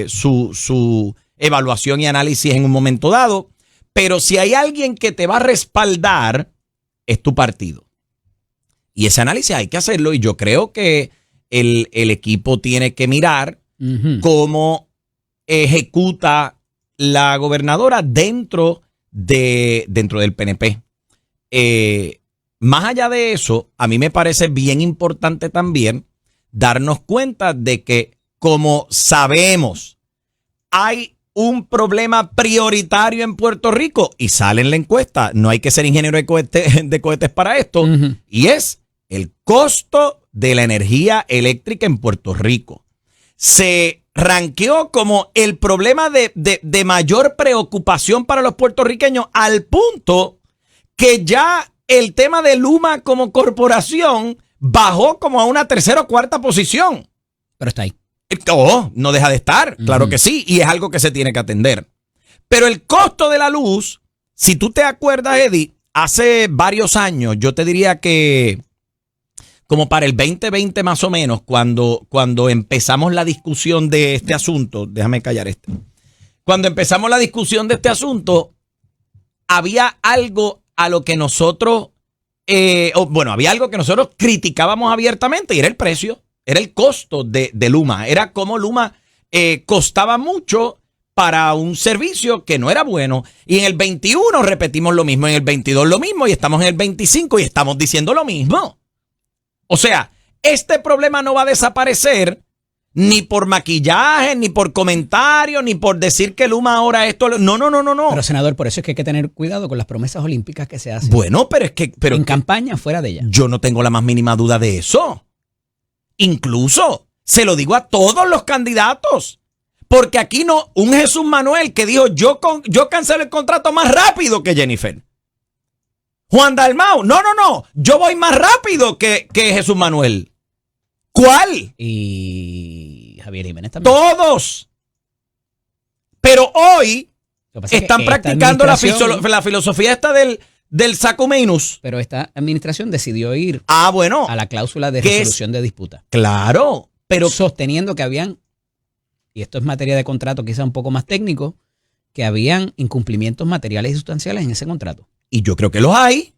su evaluación y análisis en un momento dado. Pero si hay alguien que te va a respaldar, es tu partido. Y ese análisis hay que hacerlo y yo creo que el equipo tiene que mirar cómo ejecuta la gobernadora dentro del PNP. Más allá de eso, a mí me parece bien importante también darnos cuenta de que, como sabemos, hay un problema prioritario en Puerto Rico y sale en la encuesta, no hay que ser ingeniero de cohetes para esto, y es el costo de la energía eléctrica en Puerto Rico. Se ranqueó como el problema de mayor preocupación para los puertorriqueños al punto que ya el tema de Luma como corporación bajó como a una tercera o cuarta posición. Pero está ahí. No deja de estar, claro que sí, y es algo que se tiene que atender. Pero el costo de la luz, si tú te acuerdas, Eddie, hace varios años, yo te diría que como para el 2020 más o menos, cuando empezamos la discusión de este asunto, déjame callar cuando empezamos la discusión de este asunto, había algo a lo que nosotros, había algo que nosotros criticábamos abiertamente y era el precio, era el costo de Luma, era como Luma costaba mucho para un servicio que no era bueno. Y en el 21 repetimos lo mismo, en el 22 lo mismo y estamos en el 25 y estamos diciendo lo mismo. O sea, este problema no va a desaparecer ni por maquillaje, ni por comentarios, ni por decir que Luma ahora esto... No. Pero, senador, por eso es que hay que tener cuidado con las promesas olímpicas que se hacen. Bueno, pero es que... en campaña, fuera de ella. Yo no tengo la más mínima duda de eso. Incluso, se lo digo a todos los candidatos. Porque aquí no... Un Jesús Manuel que dijo, yo cancelo el contrato más rápido que Jennifer. Juan Dalmau, no, yo voy más rápido que Jesús Manuel. ¿Cuál? Y Javier Jiménez también. Todos. Pero hoy están practicando la filosofía esta del saco menos. Pero esta administración decidió ir bueno, a la cláusula de resolución de disputa. Claro, pero sosteniendo que habían, y esto es materia de contrato quizá un poco más técnico, que habían incumplimientos materiales y sustanciales en ese contrato. Y yo creo que los hay.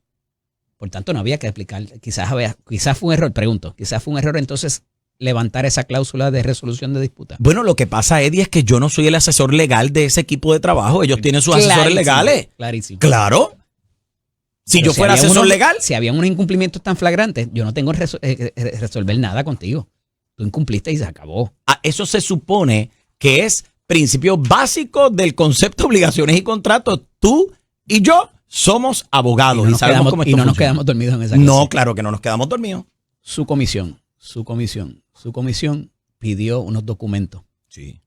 Por tanto, no había que explicar. Quizás fue un error, quizás fue un error entonces levantar esa cláusula de resolución de disputa. Bueno, lo que pasa, Eddie, es que yo no soy el asesor legal de ese equipo de trabajo. Ellos tienen sus asesores legales. Clarísimo. Claro. Si yo fuera asesor legal. Si había unos incumplimientos tan flagrantes, yo no tengo que resolver nada contigo. Tú incumpliste y se acabó. Eso se supone que es principio básico del concepto de obligaciones y contratos. Tú y yo somos abogados y sabemos cómo esto funciona. Nos quedamos dormidos en esa clase. No, claro que no nos quedamos dormidos. Su comisión. su comisión pidió unos documentos Sí.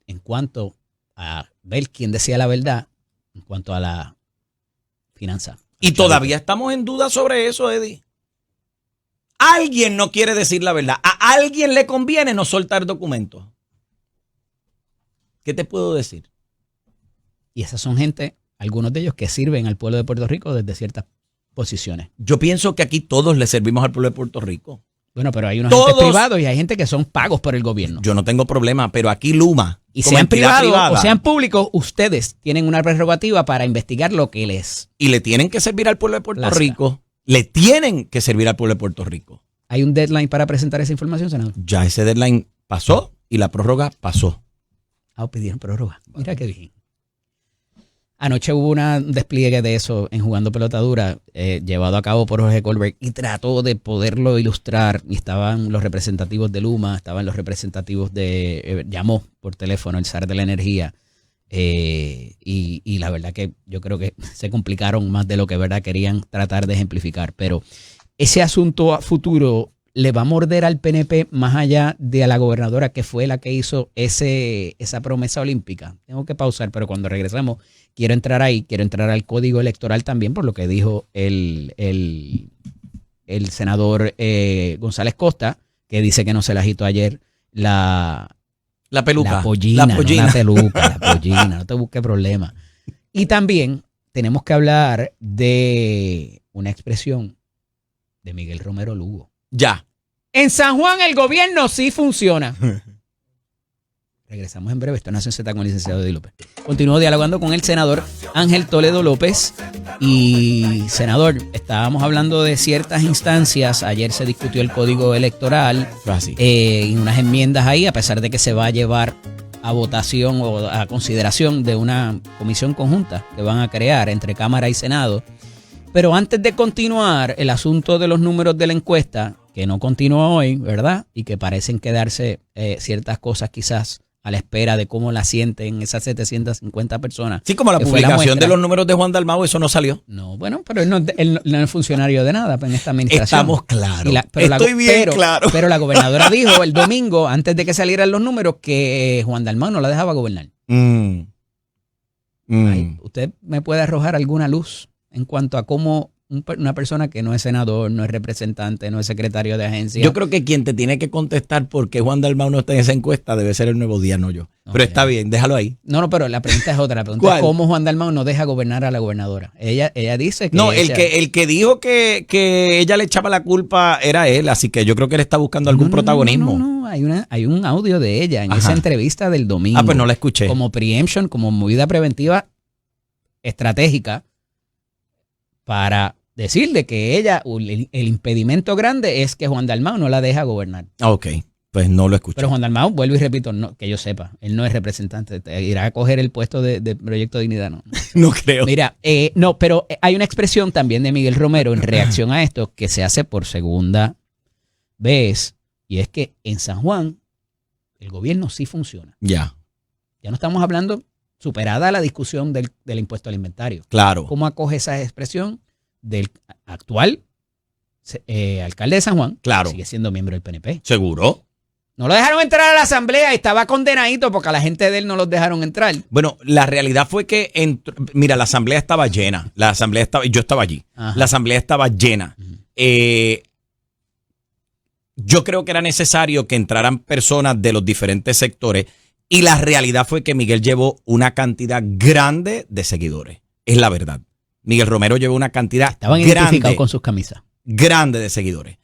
en cuanto a ver quién decía la verdad en cuanto a la finanza. Y todavía estamos en duda sobre eso, Eddie. Alguien no quiere decir la verdad. A alguien le conviene no soltar documentos. ¿Qué te puedo decir? Y esas son gente, algunos de ellos que sirven al pueblo de Puerto Rico desde ciertas posiciones. Yo pienso que aquí todos le servimos al pueblo de Puerto Rico. Bueno, pero hay unos Todos. entes privados y hay gente que son pagos por el gobierno. Yo no tengo problema, pero aquí Luma, Y como sean entidad privados privada, o sean públicos, ustedes tienen una prerrogativa para investigar lo que les... y le tienen que servir al pueblo de Puerto Plazca. Rico. Le tienen que servir al pueblo de Puerto Rico. ¿Hay un deadline para presentar esa información, senador? Ya ese deadline pasó y la prórroga pasó. Pidieron prórroga. Mira qué bien. Anoche hubo un despliegue de eso en Jugando Pelota Dura, llevado a cabo por Jorge Goldberg, y trató de poderlo ilustrar. Y estaban los representativos de Luma, estaban los representativos de... llamó por teléfono el SAR de la Energía. Y la verdad que yo creo que se complicaron más de lo que verdad querían tratar de ejemplificar. Pero ese asunto a futuro le va a morder al PNP más allá de a la gobernadora, que fue la que hizo esa promesa olímpica. Tengo que pausar, pero cuando regresemos quiero entrar ahí, quiero entrar al código electoral también por lo que dijo el senador González Costa, que dice que no se le agitó ayer la peluca. La pollina, La pollina. no la peluca, la pollina, no te busques problemas. Y también tenemos que hablar de una expresión de Miguel Romero Lugo. Ya. En San Juan el gobierno sí funciona. Regresamos en breve. Esto es Nación Z con el licenciado Eddie López. Continúo dialogando con el senador Ángel Toledo López. Y, senador, estábamos hablando de ciertas instancias. Ayer se discutió el código electoral y unas enmiendas ahí, a pesar de que se va a llevar a votación o a consideración de una comisión conjunta que van a crear entre Cámara y Senado. Pero antes de continuar, el asunto de los números de la encuesta, que no continúa hoy, ¿verdad? Y que parecen quedarse ciertas cosas quizás a la espera de cómo la sienten esas 750 personas. Sí, como la publicación de los números de Juan Dalmau, eso no salió. No, bueno, pero él no es funcionario de nada en esta administración. Estamos claros. Estoy bien claro. Pero la gobernadora dijo el domingo, antes de que salieran los números, que Juan Dalmau no la dejaba gobernar. Ay, ¿usted me puede arrojar alguna luz en cuanto a cómo una persona que no es senador, no es representante, no es secretario de agencia? Yo creo que quien te tiene que contestar por qué Juan Dalmau no está en esa encuesta debe ser el Nuevo Día, no yo. Okay. Pero está bien, déjalo ahí. No, pero la pregunta es otra. La pregunta es cómo Juan Dalmau no deja gobernar a la gobernadora. Ella dice que... No, el que dijo que ella le echaba la culpa era él, así que yo creo que él está buscando algún protagonismo. No, hay un audio de ella en esa entrevista del domingo. Pues no la escuché. Como preemption, como movida preventiva estratégica para decirle que ella, el impedimento grande es que Juan Dalmau no la deja gobernar. Ok, pues no lo escuché. Pero Juan Dalmau, vuelvo y repito, no, que yo sepa, él no es representante. Irá a coger el puesto de Proyecto Dignidad, no. No creo. Mira, no, pero hay una expresión también de Miguel Romero en reacción a esto que se hace por segunda vez, y es que en San Juan el gobierno sí funciona. Ya. Ya no estamos hablando, superada la discusión del impuesto al inventario. Claro. ¿Cómo acoge esa expresión del actual alcalde de San Juan? Claro. Sigue siendo miembro del PNP. ¿Seguro? No lo dejaron entrar a la asamblea y estaba condenadito porque a la gente de él no los dejaron entrar. Bueno, la realidad fue que, mira, la asamblea estaba llena. Yo estaba allí. Ajá. La asamblea estaba llena. Yo creo que era necesario que entraran personas de los diferentes sectores y la realidad fue que Miguel llevó una cantidad grande de seguidores. Es la verdad. Miguel Romero llevó una cantidad Estaban identificados con sus camisas. Grande de seguidores.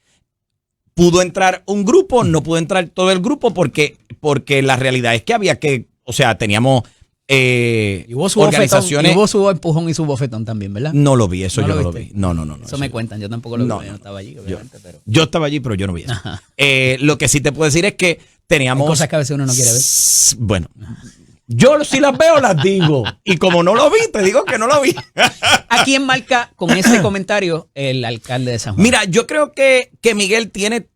Pudo entrar un grupo, no pudo entrar todo el grupo porque la realidad es que había que, o sea, teníamos y hubo su organizaciones. Y hubo su empujón y su bofetón también, ¿verdad? No lo vi, eso ¿No yo lo no lo vi. No. Eso me cuentan, yo tampoco lo vi, yo no estaba allí, obviamente. Yo estaba allí, pero yo no vi eso. Lo que sí te puedo decir es que teníamos... Hay cosas que a veces uno no quiere ver. Bueno, yo si las veo las digo. Y como no lo vi, te digo que no lo vi. ¿A quién marca con ese comentario el alcalde de San Juan? Mira, yo creo que Miguel tiene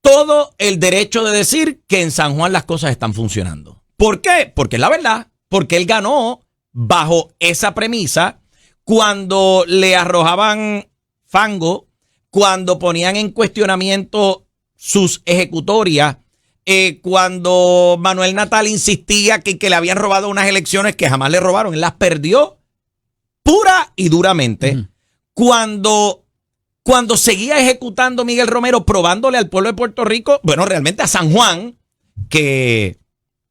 todo el derecho de decir que en San Juan las cosas están funcionando. ¿Por qué? Porque es la verdad. Porque él ganó bajo esa premisa cuando le arrojaban fango, cuando ponían en cuestionamiento sus ejecutorias. Cuando Manuel Natal insistía que le habían robado unas elecciones que jamás le robaron, él las perdió pura y duramente. Cuando seguía ejecutando Miguel Romero, probándole al pueblo de Puerto Rico, bueno, realmente a San Juan, que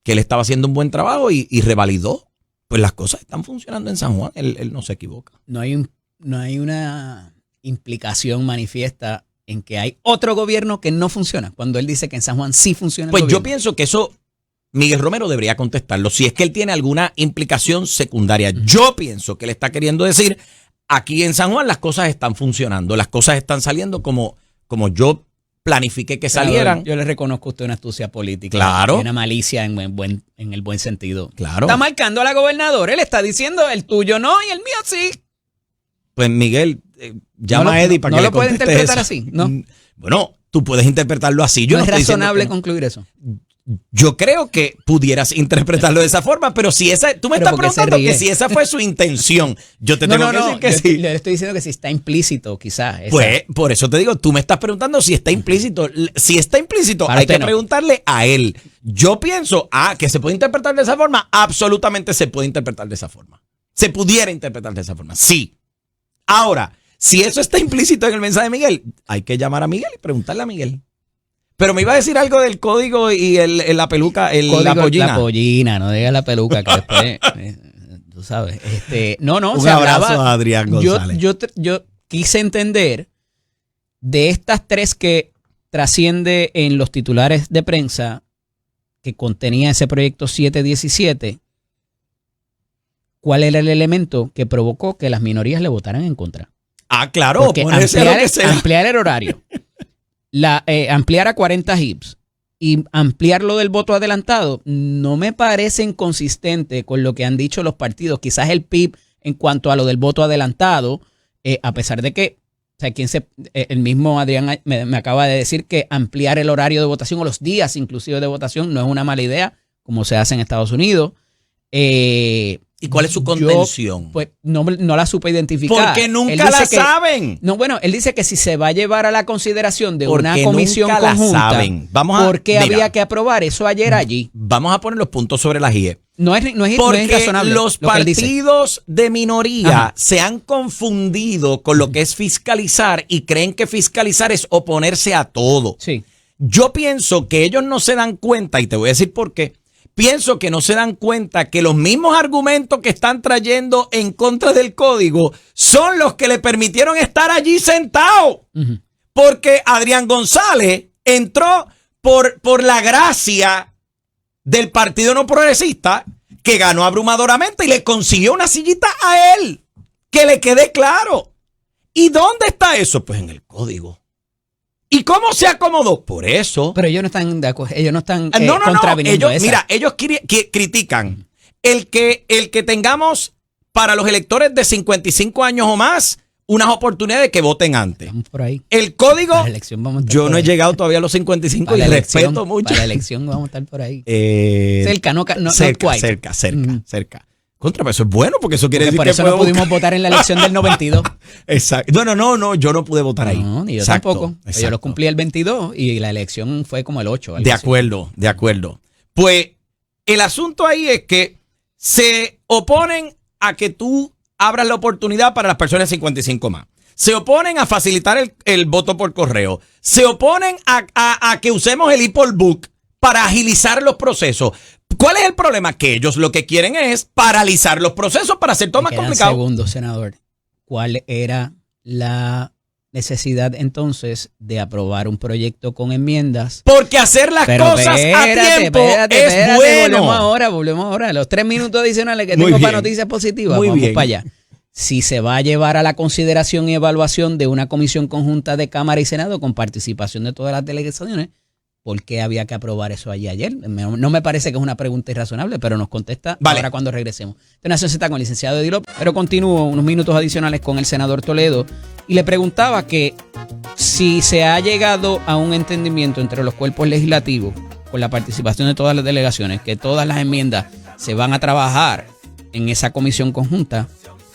él estaba haciendo un buen trabajo y revalidó. Pues las cosas están funcionando en San Juan, él no se equivoca. No hay una implicación manifiesta en que hay otro gobierno que no funciona, cuando él dice que en San Juan sí funciona el Pues gobierno. yo pienso que eso Miguel Romero debería contestarlo, si es que él tiene alguna implicación secundaria. Yo pienso que él está queriendo decir, aquí en San Juan las cosas están funcionando, las cosas están saliendo como yo planifiqué que salieran. Yo le reconozco a usted una astucia política. Claro. Y una malicia en el buen sentido. Claro. Está marcando a la gobernadora. Él está diciendo el tuyo no y el mío sí. Pues Miguel, llama a Eddie para que no le lo puede conteste interpretar eso. así, ¿no? Bueno, tú puedes interpretarlo así. Yo no es estoy diciendo razonable que no. concluir eso. Yo creo que pudieras interpretarlo de esa forma, pero si esa, tú me Pero estás porque se preguntando ríe. que si esa fue su intención, yo te tengo que decir que yo sí. le estoy diciendo que si está implícito, quizás. Pues por eso te digo, tú me estás preguntando si está implícito. Si está implícito, Para hay que usted no. preguntarle a él. Yo pienso, que se puede interpretar de esa forma. Absolutamente se puede interpretar de esa forma. Se pudiera interpretar de esa forma, sí. Ahora, si eso está implícito en el mensaje de Miguel, hay que llamar a Miguel y preguntarle a Miguel. Pero me iba a decir algo del código y la peluca, la pollina. La pollina, no digas la peluca, que después, tú sabes. Un se abrazo hablaba, a Adrián González. Yo quise entender de estas tres que trasciende en los titulares de prensa que contenía ese proyecto 717, ¿cuál era el elemento que provocó que las minorías le votaran en contra? Claro, Porque ponerse lo que sea. ampliar el horario, ampliar a 40 HIPs y ampliar lo del voto adelantado no me parece inconsistente con lo que han dicho los partidos. Quizás el PIB en cuanto a lo del voto adelantado, a pesar de que el mismo Adrián me acaba de decir que ampliar el horario de votación o los días inclusive de votación no es una mala idea, como se hace en Estados Unidos. ¿Y cuál es su contención? Pues no la supe identificar. Porque nunca la saben. No, bueno, él dice que si se va a llevar a la consideración de Porque una comisión nunca la conjunta, saben. ¿por qué había que aprobar eso ayer allí? Vamos a poner los puntos sobre las IE. No es Porque irrazonable. los lo que él dice. partidos de minoría Ajá. se han confundido con lo que es fiscalizar y creen que fiscalizar es oponerse a todo. Sí. Yo pienso que ellos no se dan cuenta, y te voy a decir por qué. Pienso que no se dan cuenta que los mismos argumentos que están trayendo en contra del código son los que le permitieron estar allí sentado. Uh-huh. Porque Adrián González entró por la gracia del Partido No Progresista, que ganó abrumadoramente y le consiguió una sillita a él. Que le quede claro. ¿Y dónde está eso? Pues en el código. ¿Y cómo se acomodó? Por eso. Pero ellos no están de acuerdo, ellos no están No. contraviniendo esa. Mira, ellos critican el que tengamos para los electores de 55 años o más unas oportunidades de que voten antes. Vamos por ahí. El código, Para la elección vamos a estar yo por no he ahí. llegado todavía a los 55 Para y la elección, respeto mucho. Para la elección vamos a estar por ahí. Cerca, quite. cerca. Contra, pero eso es bueno porque eso quiere Porque decir por que eso no puedo pudimos votar en la elección del 92. Exacto. No, yo no pude votar ahí. No, ni yo Exacto, tampoco. Yo exacto. lo cumplí el 22 y la elección fue como el 8. algo De así. acuerdo. Pues el asunto ahí es que se oponen a que tú abras la oportunidad para las personas de 55 más. Se oponen a facilitar el voto por correo. Se oponen a que usemos el e-poll book para agilizar los procesos. ¿Cuál es el problema? Que ellos lo que quieren es paralizar los procesos para hacer todo Me más quedan complicado. segundos, senador. ¿Cuál era la necesidad entonces de aprobar un proyecto con enmiendas? Porque hacer las cosas a tiempo es bueno. Volvemos ahora. Los 3 minutos adicionales que Muy tengo bien. para noticias positivas. Muy Vamos bien. para allá. Si se va a llevar a la consideración y evaluación de una comisión conjunta de Cámara y Senado con participación de todas las delegaciones, ¿por qué había que aprobar eso allí ayer? No me parece que es una pregunta irrazonable, pero nos contesta ahora cuando regresemos. Esta Nación Z con el licenciado Eddie López, pero continúo unos minutos adicionales con el senador Toledo y le preguntaba que si se ha llegado a un entendimiento entre los cuerpos legislativos con la participación de todas las delegaciones, que todas las enmiendas se van a trabajar en esa comisión conjunta,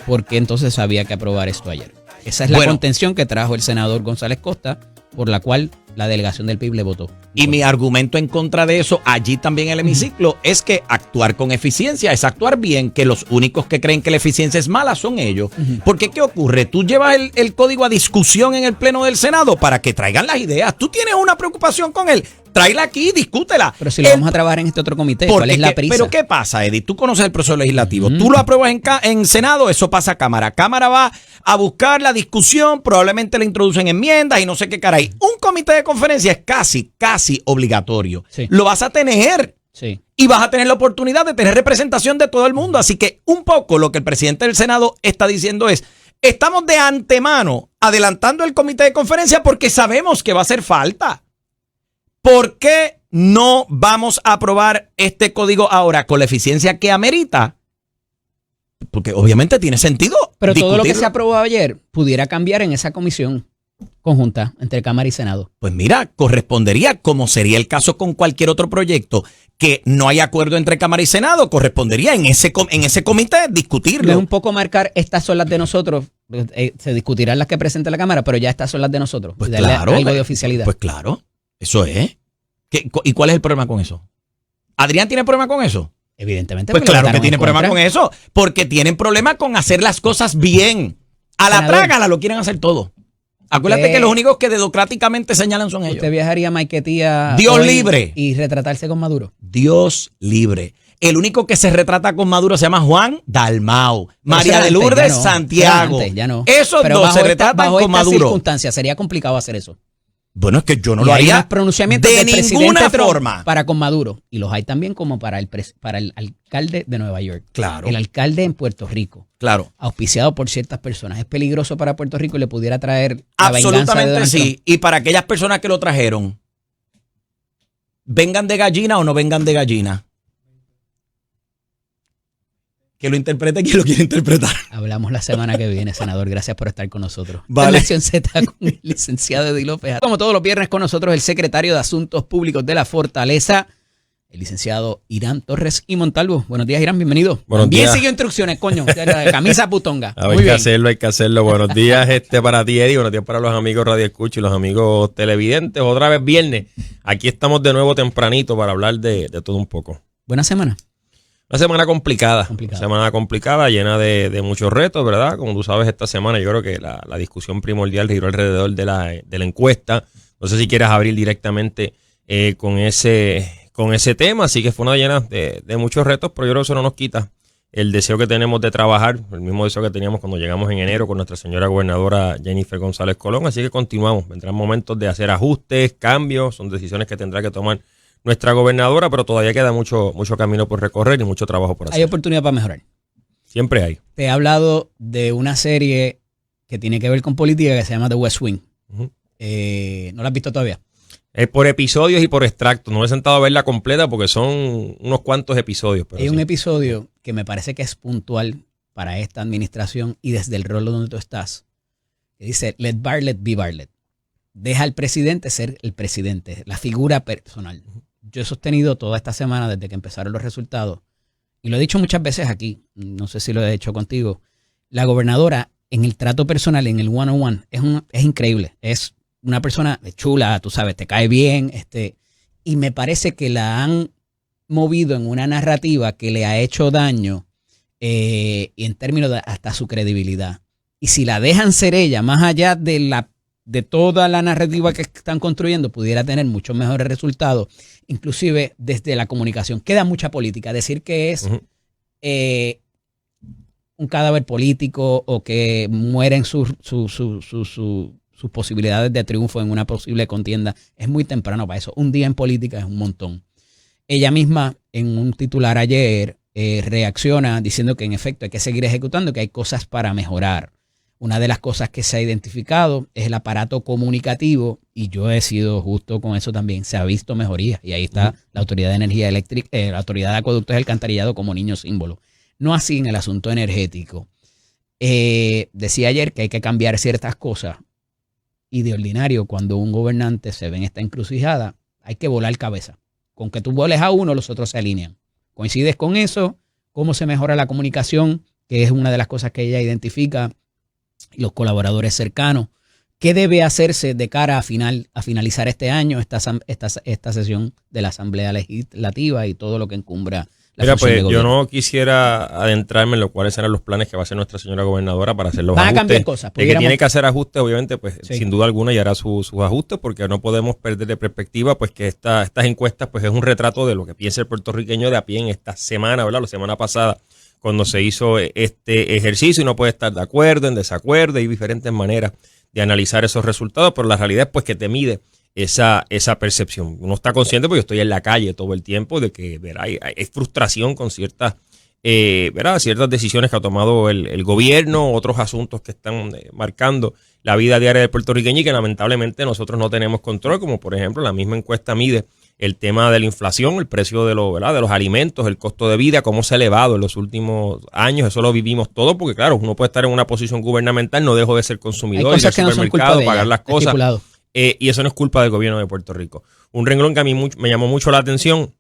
¿por qué entonces había que aprobar esto ayer? Esa es la contención que trajo el senador González Costa, por la cual la delegación del PIB le votó. Y mi argumento en contra de eso, allí también en el hemiciclo, es que actuar con eficiencia es actuar bien, que los únicos que creen que la eficiencia es mala son ellos. Porque, ¿qué ocurre? Tú llevas el código a discusión en el Pleno del Senado para que traigan las ideas. Tú tienes una preocupación con él, tráela aquí, discútela. Pero si lo vamos a trabajar en este otro comité, ¿cuál es la prisa? Pero ¿qué pasa, Edith? Tú conoces el proceso legislativo. Tú lo apruebas en Senado, eso pasa a Cámara. Cámara va a buscar la discusión, probablemente le introducen enmiendas y no sé qué caray. Un comité de conferencia es casi obligatorio. Sí. Lo vas a tener. Sí. Y vas a tener la oportunidad de tener representación de todo el mundo. Así que un poco lo que el presidente del Senado está diciendo es, estamos de antemano adelantando el comité de conferencia porque sabemos que va a hacer falta. ¿Por qué no vamos a aprobar este código ahora con la eficiencia que amerita? Porque obviamente tiene sentido. Pero todo lo que se aprobó ayer pudiera cambiar en esa comisión conjunta entre Cámara y Senado. Pues mira, correspondería, como sería el caso con cualquier otro proyecto, que no hay acuerdo entre Cámara y Senado, correspondería en ese comité discutirlo. Es un poco marcar, estas son las de nosotros, se discutirán las que presente la Cámara, pero ya estas son las de nosotros. Pues darle claro. algo de oficialidad. Pues claro, eso es. ¿Y cuál es el problema con eso? ¿Adrián tiene problema con eso? Evidentemente. Pues porque claro que votaron tiene en problema contra. con eso, porque tienen problema con hacer las cosas bien. A la Senador. trágala lo quieren hacer todo. Acuérdate que los únicos que dedocráticamente señalan son ellos. ¿Usted viajaría a Maiquetía Dios hoy libre. y retratarse con Maduro? Dios libre. El único que se retrata con Maduro se llama Juan Dalmau. María de Lourdes Santiago. Ya no. Esos Pero dos se bajo retratan bajo con estas Maduro. circunstancias sería complicado hacer eso. Bueno, es que yo no Y lo hay haría unos pronunciamientos de del presidente ninguna Trump forma. para con Maduro. Y los hay también como para el alcalde de Nueva York. Claro. El alcalde en Puerto Rico. Claro. Auspiciado por ciertas personas. Es peligroso para Puerto Rico y le pudiera traer la venganza de Absolutamente Donald sí. Trump. Y para aquellas personas que lo trajeron, vengan de gallina o no vengan de gallina. Que lo interprete quien lo quiere interpretar. Hablamos la semana que viene, senador. Gracias por estar con nosotros. Vale. Nación Z con el licenciado Eddie López. Como todos los viernes con nosotros, el secretario de Asuntos Públicos de la Fortaleza, el licenciado Irán Torres y Montalvo. Buenos días, Irán, bienvenido. Buenos Bien días. siguió instrucciones, coño. Camisa putonga. Hay Muy que bien. hacerlo, hay que hacerlo. Buenos días para ti, Eddie. Buenos días para los amigos Radio Escucha y los amigos televidentes. Otra vez viernes. Aquí estamos de nuevo tempranito para hablar de todo un poco. Buena semana. Una semana complicada. Complicada. Una semana complicada, llena de muchos retos, ¿verdad? Como tú sabes, esta semana yo creo que la discusión primordial giró alrededor de la encuesta. No sé si quieres abrir directamente con ese tema. Así que fue una llena de muchos retos, pero yo creo que eso no nos quita el deseo que tenemos de trabajar, el mismo deseo que teníamos cuando llegamos en enero con nuestra señora gobernadora Jennifer González Colón. Así que continuamos. Vendrán momentos de hacer ajustes, cambios, son decisiones que tendrá que tomar nuestra gobernadora, pero todavía queda mucho camino por recorrer y mucho trabajo por hacer. Hay oportunidad para mejorar. Siempre hay. Te he hablado de una serie que tiene que ver con política que se llama The West Wing. Ujú. ¿No la has visto todavía? Por episodios y por extractos. No me he sentado a verla completa porque son unos cuantos episodios. Pero Hay sí. un episodio que me parece que es puntual para esta administración y desde el rol donde tú estás. Que dice, let Bartlett be Bartlett. Deja al presidente ser el presidente, la figura personal. Yo he sostenido toda esta semana desde que empezaron los resultados, y lo he dicho muchas veces aquí, no sé si lo he hecho contigo, la gobernadora en el trato personal, en el one-on-one, es increíble. Es una persona chula, tú sabes, te cae bien, y me parece que la han movido en una narrativa que le ha hecho daño y en términos de hasta su credibilidad. Y si la dejan ser ella, más allá de toda la narrativa que están construyendo, pudiera tener muchos mejores resultados, inclusive desde la comunicación. Queda mucha política. Decir que es un cadáver político o que mueren sus posibilidades de triunfo en una posible contienda es muy temprano para eso. Un día en política es un montón. Ella misma, en un titular ayer, reacciona diciendo que en efecto hay que seguir ejecutando, que hay cosas para mejorar. Una de las cosas que se ha identificado es el aparato comunicativo, y yo he sido justo con eso también. Se ha visto mejoría, y ahí está la Autoridad de Energía Eléctrica, la Autoridad de Acueductos y Alcantarillado como niño símbolo. No así en el asunto energético. Decía ayer que hay que cambiar ciertas cosas, y de ordinario, cuando un gobernante se ve en esta encrucijada, hay que volar cabeza. Con que tú vueles a uno, los otros se alinean. ¿Coincides con eso? ¿Cómo se mejora la comunicación? Que es una de las cosas que ella identifica. Los colaboradores cercanos, ¿Qué debe hacerse de cara a finalizar este año, esta sesión de la Asamblea Legislativa y todo lo que encumbra la función de gobierno? Yo no quisiera adentrarme en lo cuáles serán los planes que va a hacer nuestra señora gobernadora para hacer los Van a ajustes. cambiar cosas. De que tiene que hacer ajustes, obviamente, pues Sí. sin duda alguna y hará sus ajustes, porque no podemos perder de perspectiva pues que estas encuestas pues es un retrato de lo que piensa el puertorriqueño de a pie en esta semana, ¿verdad? La semana pasada, cuando se hizo este ejercicio, y no puede estar de acuerdo, en desacuerdo, hay diferentes maneras de analizar esos resultados, pero la realidad es pues que te mide esa percepción. Uno está consciente, porque yo estoy en la calle todo el tiempo, de que hay frustración con ciertas decisiones que ha tomado el gobierno, otros asuntos que están marcando la vida diaria del puertorriqueño y que lamentablemente nosotros no tenemos control, como por ejemplo la misma encuesta mide el tema de la inflación, el precio de los alimentos, el costo de vida, cómo se ha elevado en los últimos años. Eso lo vivimos todo, porque claro, uno puede estar en una posición gubernamental, no dejo de ser consumidor, ir al supermercado, pagar las cosas. Y eso no es culpa del gobierno de Puerto Rico. Un renglón que a mí me llamó mucho la atención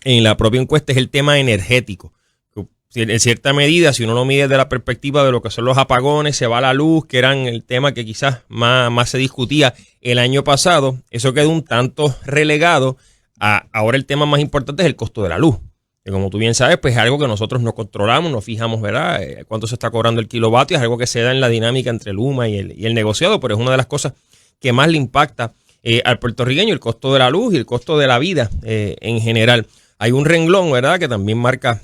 en la propia encuesta es el tema energético. En cierta medida, si uno lo mide desde la perspectiva de lo que son los apagones, se va la luz, que eran el tema que quizás más se discutía el año pasado, eso quedó un tanto relegado. Ahora el tema más importante es el costo de la luz, que como tú bien sabes, pues es algo que nosotros no controlamos, no fijamos, ¿verdad? Cuánto se está cobrando el kilovatio, es algo que se da en la dinámica entre el UMA y el negociado, pero es una de las cosas que más le impacta al puertorriqueño, el costo de la luz y el costo de la vida en general. Hay un renglón, ¿verdad?, que también marca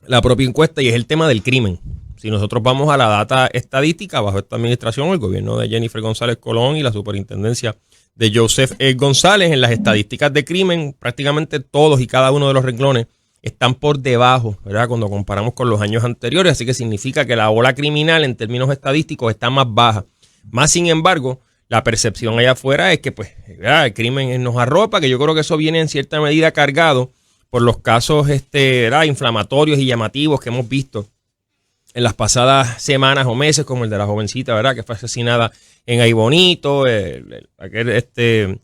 la propia encuesta, y es el tema del crimen. Si nosotros vamos a la data estadística, bajo esta administración, el gobierno de Jennifer González Colón y la superintendencia de Joseph González, en las estadísticas de crimen, prácticamente todos y cada uno de los renglones están por debajo, ¿verdad?, cuando comparamos con los años anteriores. Así que significa que la ola criminal en términos estadísticos está más baja. Más sin embargo, la percepción allá afuera es que pues el crimen nos arropa, que yo creo que eso viene en cierta medida cargado por los casos inflamatorios y llamativos que hemos visto en las pasadas semanas o meses, como el de la jovencita, ¿verdad?, que fue asesinada en Aibonito, aquel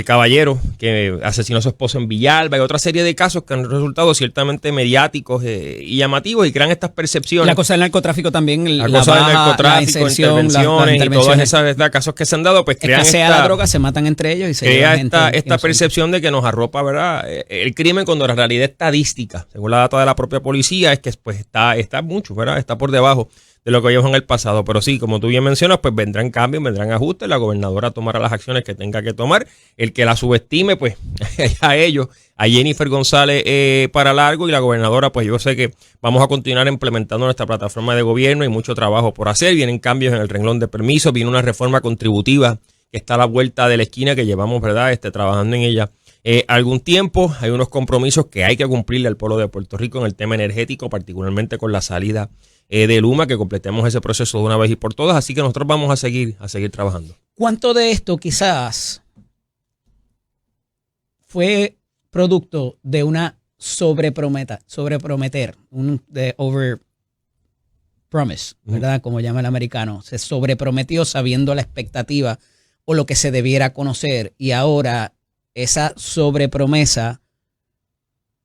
caballero que asesinó a su esposo en Villalba, y otra serie de casos que han resultado ciertamente mediáticos y llamativos, y crean estas percepciones. La cosa del narcotráfico también, la cosa del narcotráfico, intervenciones y todas esas, ¿verdad?, casos que se han dado, pues crean la droga, se matan entre ellos y se crea esta percepción de que nos arropa, ¿verdad?, el crimen, cuando la realidad estadística, según la data de la propia policía, es que pues está mucho, ¿verdad?, está por debajo de lo que vimos en el pasado. Pero sí, como tú bien mencionas, pues vendrán cambios, vendrán ajustes, la gobernadora tomará las acciones que tenga que tomar. El que la subestime, pues a ellos, a Jennifer González para largo, y la gobernadora, pues yo sé que vamos a continuar implementando nuestra plataforma de gobierno, y mucho trabajo por hacer. Vienen cambios en el renglón de permisos, viene una reforma contributiva que está a la vuelta de la esquina, que llevamos, ¿verdad?, trabajando en ella algún tiempo. Hay unos compromisos que hay que cumplirle al pueblo de Puerto Rico en el tema energético, particularmente con la salida de Luma, que completemos ese proceso de una vez y por todas. Así que nosotros vamos a seguir trabajando. ¿Cuánto de esto quizás fue producto de una sobreprometer, de over promise, ¿verdad?, como llama el americano? Se sobreprometió sabiendo la expectativa o lo que se debiera conocer, y ahora esa sobrepromesa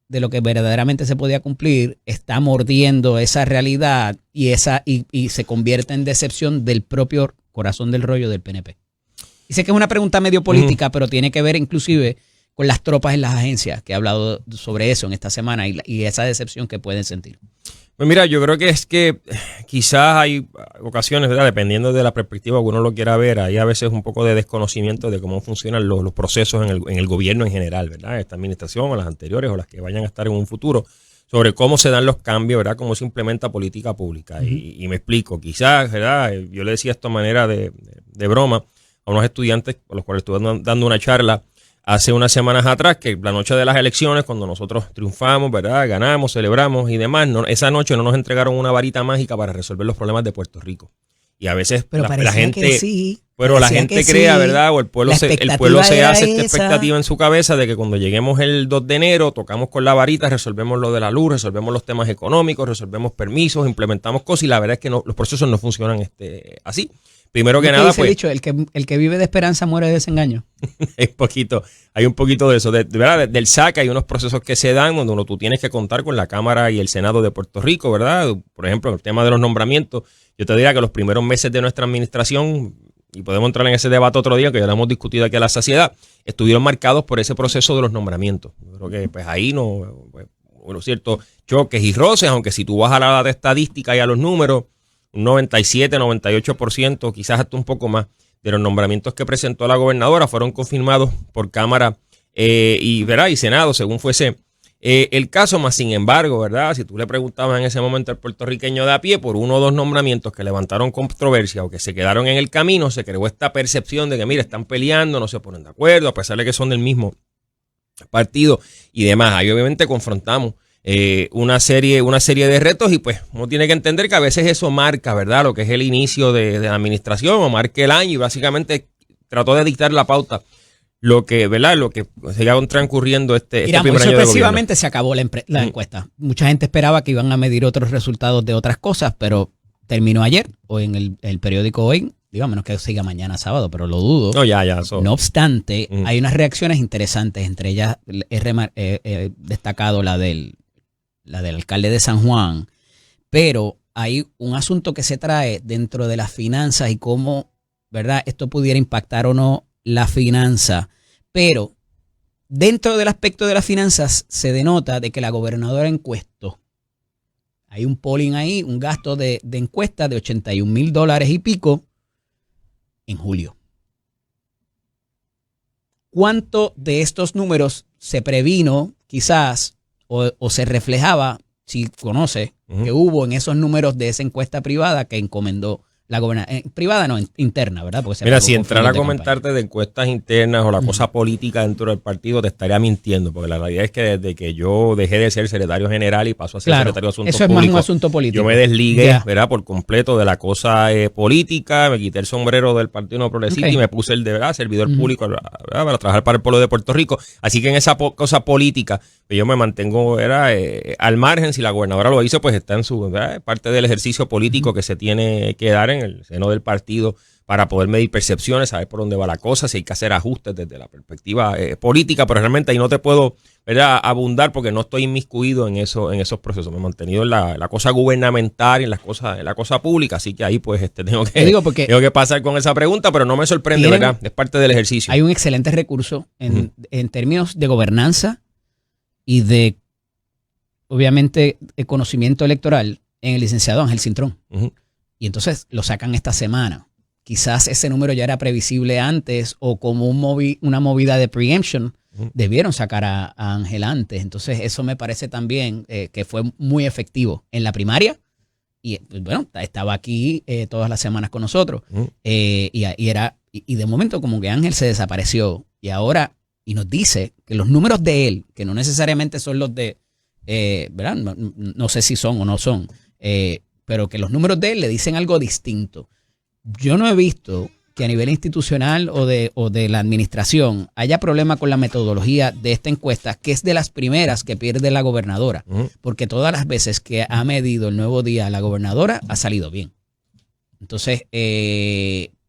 de lo que verdaderamente se podía cumplir está mordiendo esa realidad, y se convierte en decepción del propio corazón del rollo del PNP. Y sé que es una pregunta medio política, pero tiene que ver inclusive con las tropas en las agencias, que he hablado sobre eso en esta semana, y esa decepción que pueden sentir. Pues mira, yo creo que es que quizás hay ocasiones, ¿verdad?, dependiendo de la perspectiva que uno lo quiera ver, hay a veces un poco de desconocimiento de cómo funcionan los procesos en el gobierno en general, ¿verdad?, esta administración o las anteriores o las que vayan a estar en un futuro, sobre cómo se dan los cambios, ¿verdad?, cómo se implementa política pública. Y me explico, quizás, ¿verdad?, yo le decía esto a manera de broma a unos estudiantes a los cuales estuve dando una charla hace unas semanas atrás, que la noche de las elecciones, cuando nosotros triunfamos, ¿verdad?, ganamos, celebramos y demás, esa noche no nos entregaron una varita mágica para resolver los problemas de Puerto Rico. Y a veces la gente, sí, pero la gente crea, ¿verdad?, o el pueblo se hace esta expectativa en su cabeza de que cuando lleguemos el 2 de enero, tocamos con la varita, resolvemos lo de la luz, resolvemos los temas económicos, resolvemos permisos, implementamos cosas, y la verdad es que los procesos no funcionan así. Primero que nada, pues, dicho, el que vive de esperanza muere de desengaño. hay un poquito de eso, ¿verdad? Del SAC hay unos procesos que se dan donde tú tienes que contar con la Cámara y el Senado de Puerto Rico, ¿verdad? Por ejemplo, el tema de los nombramientos, yo te diría que los primeros meses de nuestra administración y podemos entrar en ese debate otro día, que ya lo hemos discutido aquí a la saciedad, estuvieron marcados por ese proceso de los nombramientos. Yo creo que pues ahí no, pues, bueno, ciertos choques y roces, aunque si tú vas a la estadística y a los números, un 97, 98%, quizás hasta un poco más, de los nombramientos que presentó la gobernadora fueron confirmados por Cámara y Senado, según fuese el caso. Más sin embargo, ¿verdad? Si tú le preguntabas en ese momento al puertorriqueño de a pie por uno o dos nombramientos que levantaron controversia o que se quedaron en el camino, se creó esta percepción de que, mira, están peleando, no se ponen de acuerdo, a pesar de que son del mismo partido y demás. Ahí obviamente confrontamos una serie de retos y pues uno tiene que entender que a veces eso marca, ¿verdad? Lo que es el inicio de la administración o marca el año y básicamente trató de dictar la pauta lo que, ¿verdad? Lo que siga transcurriendo este primer año de gobierno. Sorpresivamente se acabó la encuesta. Mucha gente esperaba que iban a medir otros resultados de otras cosas, pero terminó ayer o en el periódico hoy. Digo, a menos que siga mañana sábado, pero lo dudo. No, ya. No obstante, hay unas reacciones interesantes. Entre ellas he destacado la del alcalde de San Juan. Pero hay un asunto que se trae dentro de las finanzas y cómo, ¿verdad?, esto pudiera impactar o no la finanza. Pero dentro del aspecto de las finanzas se denota de que la gobernadora encuestó. Hay un polling ahí, un gasto de encuesta de $81,000 y pico en julio. ¿Cuánto de estos números se previno quizás o se reflejaba, si conoce, que hubo en esos números de esa encuesta privada que encomendó la gobernadora? Privada no, interna, ¿verdad? Porque mira, si entrar a comentarte de encuestas internas o la cosa política dentro del partido, te estaría mintiendo, porque la realidad es que desde que yo dejé de ser secretario general y pasó a ser secretario de Asuntos Públicos, eso es más un asunto político. Yo me desligué, ¿verdad?, por completo de la cosa política, me quité el sombrero del Partido No Progresista y me puse el de, ¿verdad?, servidor público, ¿verdad?, para trabajar para el pueblo de Puerto Rico. Así que en esa cosa política yo me mantengo al margen. Si la gobernadora lo hizo, pues está en su, ¿verdad?, parte del ejercicio político que se tiene que dar en el seno del partido para poder medir percepciones, saber por dónde va la cosa, si hay que hacer ajustes desde la perspectiva política, pero realmente ahí no te puedo, ¿verdad?, abundar porque no estoy inmiscuido en esos procesos. Me he mantenido en la cosa gubernamental y en la cosa pública, así que ahí pues tengo que pasar con esa pregunta, pero no me sorprende, ¿verdad? Es parte del ejercicio. Hay un excelente recurso en términos de gobernanza y de, obviamente, el conocimiento electoral en el licenciado Ángel Cintrón. Y entonces lo sacan esta semana. Quizás ese número ya era previsible antes o como una movida de preemption, debieron sacar a Ángel antes. Entonces eso me parece también que fue muy efectivo en la primaria. Y bueno, estaba aquí todas las semanas con nosotros. Y de momento como que Ángel se desapareció. Y ahora, y nos dice que los números de él, que no necesariamente son los de, ¿verdad? No sé si son o no son, pero que los números de él le dicen algo distinto. Yo no he visto que a nivel institucional o de la administración haya problema con la metodología de esta encuesta, que es de las primeras que pierde la gobernadora, porque todas las veces que ha medido el Nuevo Día la gobernadora ha salido bien. Entonces,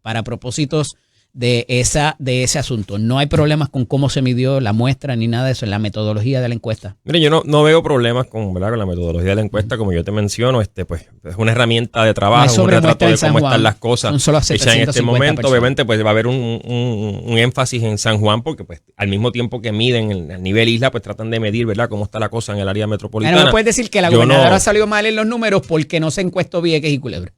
para propósitos de ese asunto, no hay problemas con cómo se midió la muestra ni nada de eso en la metodología de la encuesta. Mire, yo no veo problemas con la metodología de la encuesta, como yo te menciono, pues es una herramienta de trabajo, un retrato de cómo están las cosas hechas en este momento. Personas. Obviamente, pues va a haber un énfasis en San Juan, porque pues al mismo tiempo que miden el nivel isla, pues tratan de medir, ¿verdad?, cómo está la cosa en el área metropolitana. No puedes decir que la gobernadora salió mal en los números porque no se encuestó Vieques y Culebra.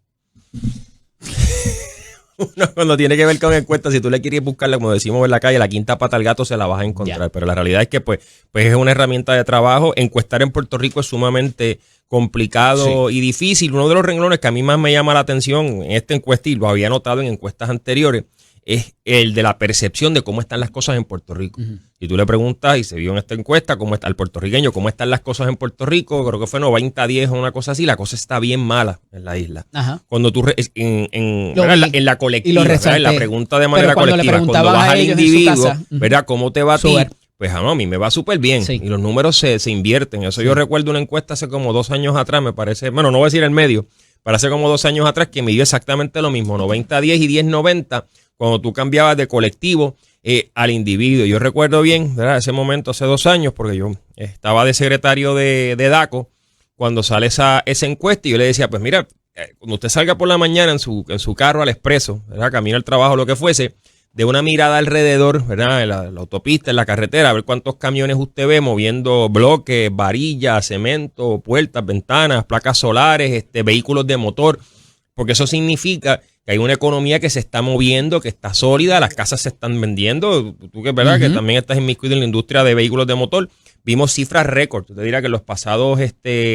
Uno, cuando tiene que ver con encuestas, si tú le quieres buscarla, como decimos en la calle, la quinta pata al gato se la vas a encontrar. Pero la realidad es que pues es una herramienta de trabajo. Encuestar en Puerto Rico es sumamente complicado y difícil. Uno de los renglones que a mí más me llama la atención en esta encuesta, y lo había notado en encuestas anteriores, es el de la percepción de cómo están las cosas en Puerto Rico. Y tú le preguntas, y se vio en esta encuesta, cómo está el puertorriqueño, cómo están las cosas en Puerto Rico, creo que fue 90-10 o una cosa así, la cosa está bien mala en la isla. Cuando tú, en la colectiva, en la pregunta de manera colectiva, cuando vas al individuo, ¿verdad?, ¿cómo te va a ti? Pues a mí me va súper bien. Y los números se invierten. Eso yo recuerdo una encuesta hace como 2 años atrás, me parece, bueno, no voy a decir el medio, pero hace como 2 años atrás que me dio exactamente lo mismo, 90-10 y 10-90, cuando tú cambiabas de colectivo al individuo. Yo recuerdo bien, ¿verdad?, ese momento hace 2 años, porque yo estaba de secretario de DACO cuando sale esa encuesta, y yo le decía, pues mira, cuando usted salga por la mañana en su carro al expreso, ¿verdad? Camino al trabajo, lo que fuese, de una mirada alrededor, ¿verdad? En la autopista, en la carretera, a ver cuántos camiones usted ve moviendo bloques, varillas, cemento, puertas, ventanas, placas solares, vehículos de motor, porque eso significa que hay una economía que se está moviendo, que está sólida, las casas se están vendiendo. Tú que es verdad que también estás inmiscuido en la industria de vehículos de motor, vimos cifras récord. Te dirá que en los pasados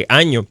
años,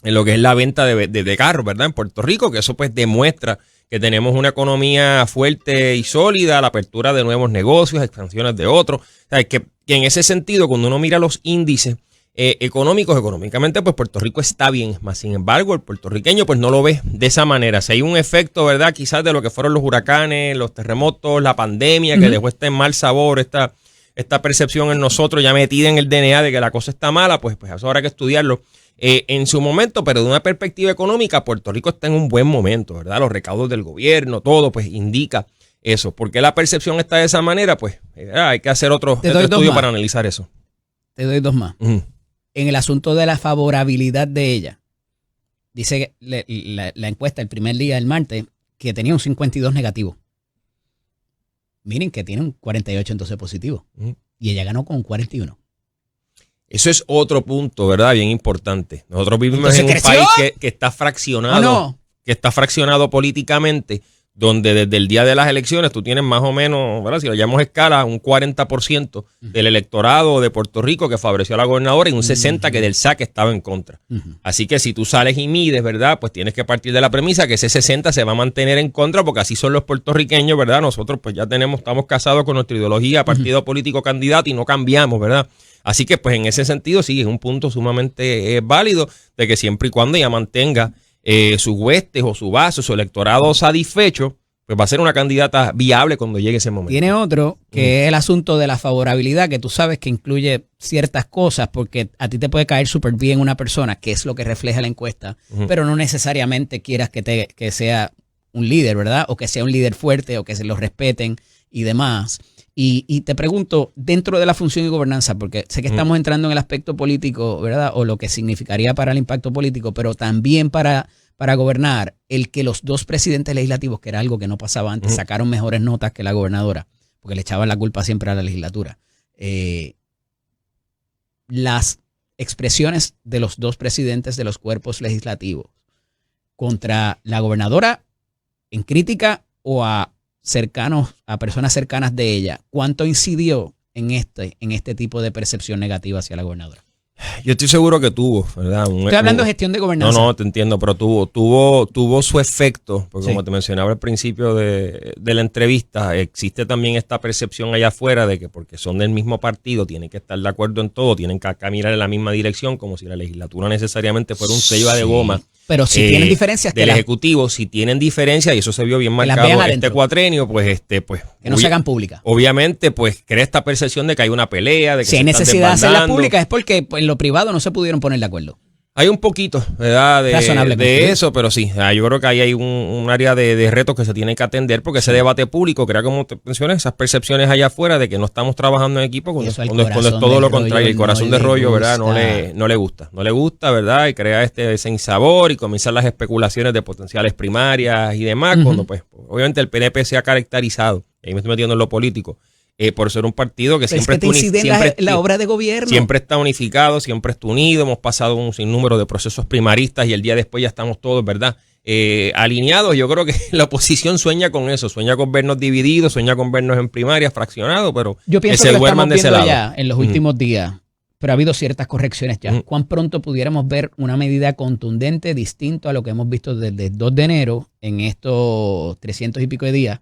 en lo que es la venta de carros, ¿verdad? En Puerto Rico, que eso pues demuestra que tenemos una economía fuerte y sólida, la apertura de nuevos negocios, expansiones de otros. O sea, que en ese sentido, cuando uno mira los índices económicamente, pues Puerto Rico está bien. Más sin embargo, el puertorriqueño pues no lo ve de esa manera. Si hay un efecto, ¿verdad? Quizás de lo que fueron los huracanes, los terremotos, la pandemia, que dejó este mal sabor, esta percepción en nosotros ya metida en el DNA de que la cosa está mala, pues eso habrá que estudiarlo en su momento, pero de una perspectiva económica, Puerto Rico está en un buen momento, ¿verdad? Los recaudos del gobierno, todo pues indica eso. ¿Por qué la percepción está de esa manera? Pues hay que hacer otro estudio para analizar eso. Te doy dos más. En el asunto de la favorabilidad de ella, dice la encuesta el primer día del martes que tenía un 52 negativo. Miren que tiene un 48 entonces positivo. Y ella ganó con un 41. Eso es otro punto, ¿verdad? Bien importante. Nosotros vivimos en un país que está fraccionado, que está fraccionado políticamente, donde desde el día de las elecciones tú tienes más o menos, ¿verdad? Si lo llamamos escala, un 40% del electorado de Puerto Rico que favoreció a la gobernadora y un 60% que del SAC estaba en contra. Así que si tú sales y mides, ¿verdad? Pues tienes que partir de la premisa que ese 60% se va a mantener en contra porque así son los puertorriqueños, ¿verdad? Nosotros pues ya estamos casados con nuestra ideología, partido político, candidato y no cambiamos, ¿verdad? Así que pues en ese sentido sí es un punto sumamente válido de que siempre y cuando ella mantenga sus huestes o su base, su electorado satisfecho, pues va a ser una candidata viable cuando llegue ese momento. Tiene otro que es el asunto de la favorabilidad, que tú sabes que incluye ciertas cosas, porque a ti te puede caer súper bien una persona, que es lo que refleja la encuesta, pero no necesariamente quieras que sea un líder, ¿verdad? O que sea un líder fuerte o que se lo respeten y demás. Y te pregunto, dentro de la función y gobernanza, porque sé que estamos entrando en el aspecto político, ¿verdad? O lo que significaría para el impacto político, pero también para gobernar, el que los dos presidentes legislativos, que era algo que no pasaba antes, sacaron mejores notas que la gobernadora, porque le echaban la culpa siempre a la legislatura. Las expresiones de los dos presidentes de los cuerpos legislativos contra la gobernadora en crítica o a personas cercanas de ella, ¿cuánto incidió en este tipo de percepción negativa hacia la gobernadora? Yo estoy seguro que tuvo, ¿verdad? Estoy hablando de gestión de gobernanza. No, te entiendo, pero tuvo su efecto, porque como te mencionaba al principio de la entrevista, existe también esta percepción allá afuera de que porque son del mismo partido tienen que estar de acuerdo en todo, tienen que caminar en la misma dirección, como si la legislatura necesariamente fuera un sello de goma. Pero si tienen diferencias del Ejecutivo, si tienen diferencias, y eso se vio bien marcado este cuatrenio, pues que no se hagan públicas. Obviamente, pues crea esta percepción de que hay una pelea, de que si hay necesidad de hacerlas públicas es porque en lo privado no se pudieron poner de acuerdo. Hay un poquito, ¿verdad? de eso, pero sí, yo creo que ahí hay un área de retos que se tiene que atender porque ese debate público crea, como te mencioné, esas percepciones allá afuera de que no estamos trabajando en equipo cuando es todo lo contrario. El corazón de rollo, ¿verdad? No le gusta, ¿verdad? Y crea ese sinsabor y comienzan las especulaciones de potenciales primarias y demás, cuando pues obviamente el PNP se ha caracterizado, ahí me estoy metiendo en lo político, por ser un partido que siempre la obra de gobierno. Siempre está unificado, siempre está unido. Hemos pasado un sinnúmero de procesos primaristas y el día después ya estamos todos, ¿verdad? Alineados. Yo creo que la oposición sueña con eso, sueña con vernos divididos, sueña con vernos en primarias, fraccionados, pero yo pienso que lo estamos viendo ya en los últimos días, pero ha habido ciertas correcciones ya. ¿Cuán pronto pudiéramos ver una medida contundente distinto a lo que hemos visto desde el 2 de enero en estos 300 y pico de días?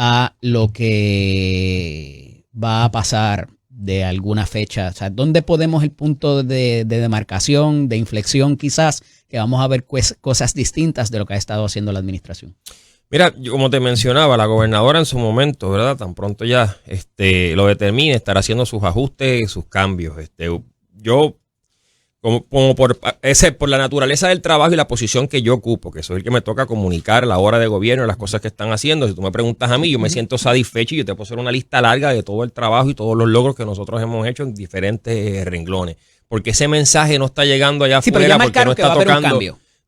A lo que va a pasar de alguna fecha. O sea, ¿dónde podemos el punto de demarcación, de inflexión quizás, que vamos a ver cosas distintas de lo que ha estado haciendo la administración? Mira, yo, como te mencionaba, la gobernadora en su momento, ¿verdad? Tan pronto ya lo determine, estará haciendo sus ajustes y sus cambios. Yo, como por la naturaleza del trabajo y la posición que yo ocupo, que soy el que me toca comunicar la hora de gobierno, las cosas que están haciendo, si tú me preguntas a mí, yo me siento satisfecho y yo te puedo hacer una lista larga de todo el trabajo y todos los logros que nosotros hemos hecho en diferentes renglones. Porque ese mensaje no está llegando allá afuera, porque no está tocando.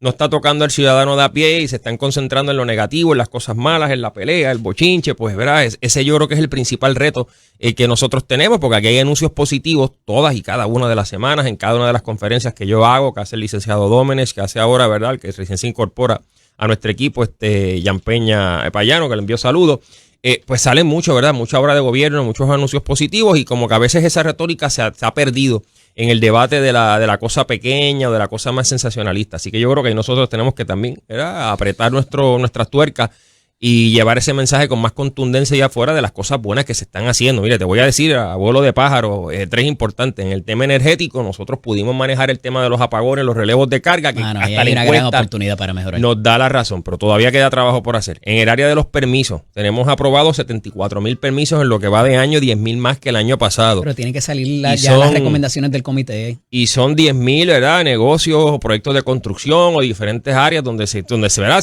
no está tocando al ciudadano de a pie y se están concentrando en lo negativo, en las cosas malas, en la pelea, el bochinche, pues ¿verdad? Ese yo creo que es el principal reto que nosotros tenemos, porque aquí hay anuncios positivos todas y cada una de las semanas, en cada una de las conferencias que yo hago, que hace el licenciado Dómenes, que hace ahora, ¿verdad? El que recién se incorpora a nuestro equipo, Jan Peña Payano, que le envió saludos. Pues salen mucho, ¿verdad? Mucha obra de gobierno, muchos anuncios positivos, y como que a veces esa retórica se ha perdido en el debate de la cosa pequeña o de la cosa más sensacionalista. Así que yo creo que nosotros tenemos que también, ¿verdad?, apretar nuestras tuercas y llevar ese mensaje con más contundencia allá afuera de las cosas buenas que se están haciendo. Mire, te voy a decir, abuelo de pájaro, tres importantes. En el tema energético, nosotros pudimos manejar el tema de los apagones, los relevos de carga, que hasta hay la una gran encuesta oportunidad para mejorar. nos da la razón, pero todavía queda trabajo por hacer. En el área de los permisos, tenemos aprobados 74,000 permisos en lo que va de año, 10,000 más que el año pasado. Pero tienen que salir las recomendaciones del comité. Y son 10,000, ¿verdad?, negocios o proyectos de construcción o diferentes áreas donde se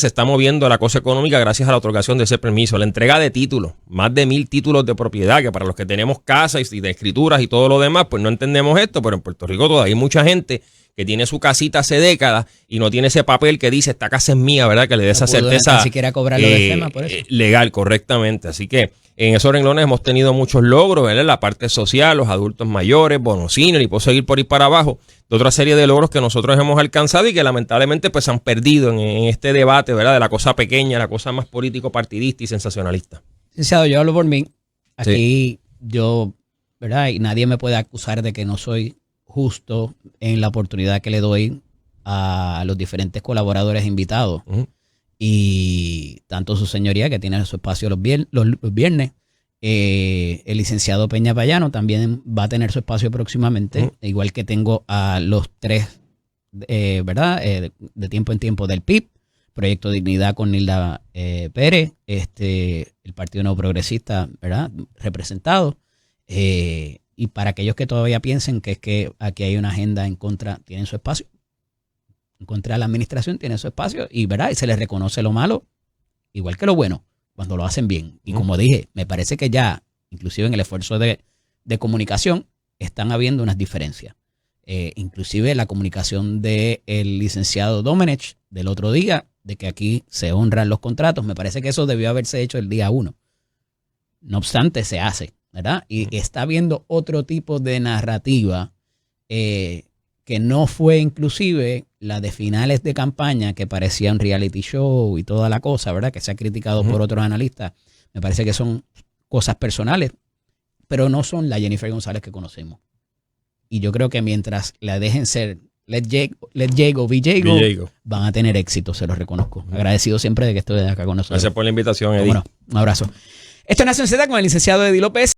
está moviendo la cosa económica gracias a la otorgación de ese permiso. La entrega de títulos, más de 1,000 títulos de propiedad, que para los que tenemos casas y de escrituras y todo lo demás, pues no entendemos esto, pero en Puerto Rico todavía hay mucha gente que tiene su casita hace décadas y no tiene ese papel que dice esta casa es mía, ¿verdad?, que le dé esa certeza ni siquiera cobrarlo de FEMA por eso. Legal, correctamente. Así que en esos renglones hemos tenido muchos logros, ¿verdad?, la parte social, los adultos mayores, bonocines, y puedo seguir por ir para abajo, de otra serie de logros que nosotros hemos alcanzado y que lamentablemente pues han perdido en este debate, ¿verdad?, de la cosa pequeña, la cosa más político, partidista y sensacionalista. Licenciado, yo hablo por mí. Aquí yo, ¿verdad?, y nadie me puede acusar de que no soy justo en la oportunidad que le doy a los diferentes colaboradores invitados. Y tanto su señoría, que tiene su espacio los viernes, el licenciado Peña Payano también va a tener su espacio próximamente, igual que tengo a los tres, ¿verdad?, de tiempo en tiempo del PIB, Proyecto Dignidad con Nilda Pérez, el Partido Nuevo Progresista, ¿verdad?, representado. Y para aquellos que todavía piensen que es que aquí hay una agenda en contra, tienen su espacio. En contra de la administración tienen su espacio y, ¿verdad?, y se les reconoce lo malo, igual que lo bueno, cuando lo hacen bien. Y como dije, me parece que ya, inclusive en el esfuerzo de comunicación, están habiendo unas diferencias. Inclusive la comunicación del licenciado Domenech del otro día, de que aquí se honran los contratos, me parece que eso debió haberse hecho el día 1. No obstante, se hace, ¿verdad? Y está habiendo otro tipo de narrativa que no fue inclusive la de finales de campaña, que parecía un reality show y toda la cosa, ¿verdad?, que se ha criticado por otros analistas. Me parece que son cosas personales, pero no son la Jennifer González que conocemos. Y yo creo que mientras la dejen ser Let Jago, be Jago, van a tener éxito, se los reconozco. Agradecido siempre de que estés acá con nosotros. Gracias por la invitación, Eddie. Bueno, un abrazo. Esto es Nación Z con el licenciado Eddie López.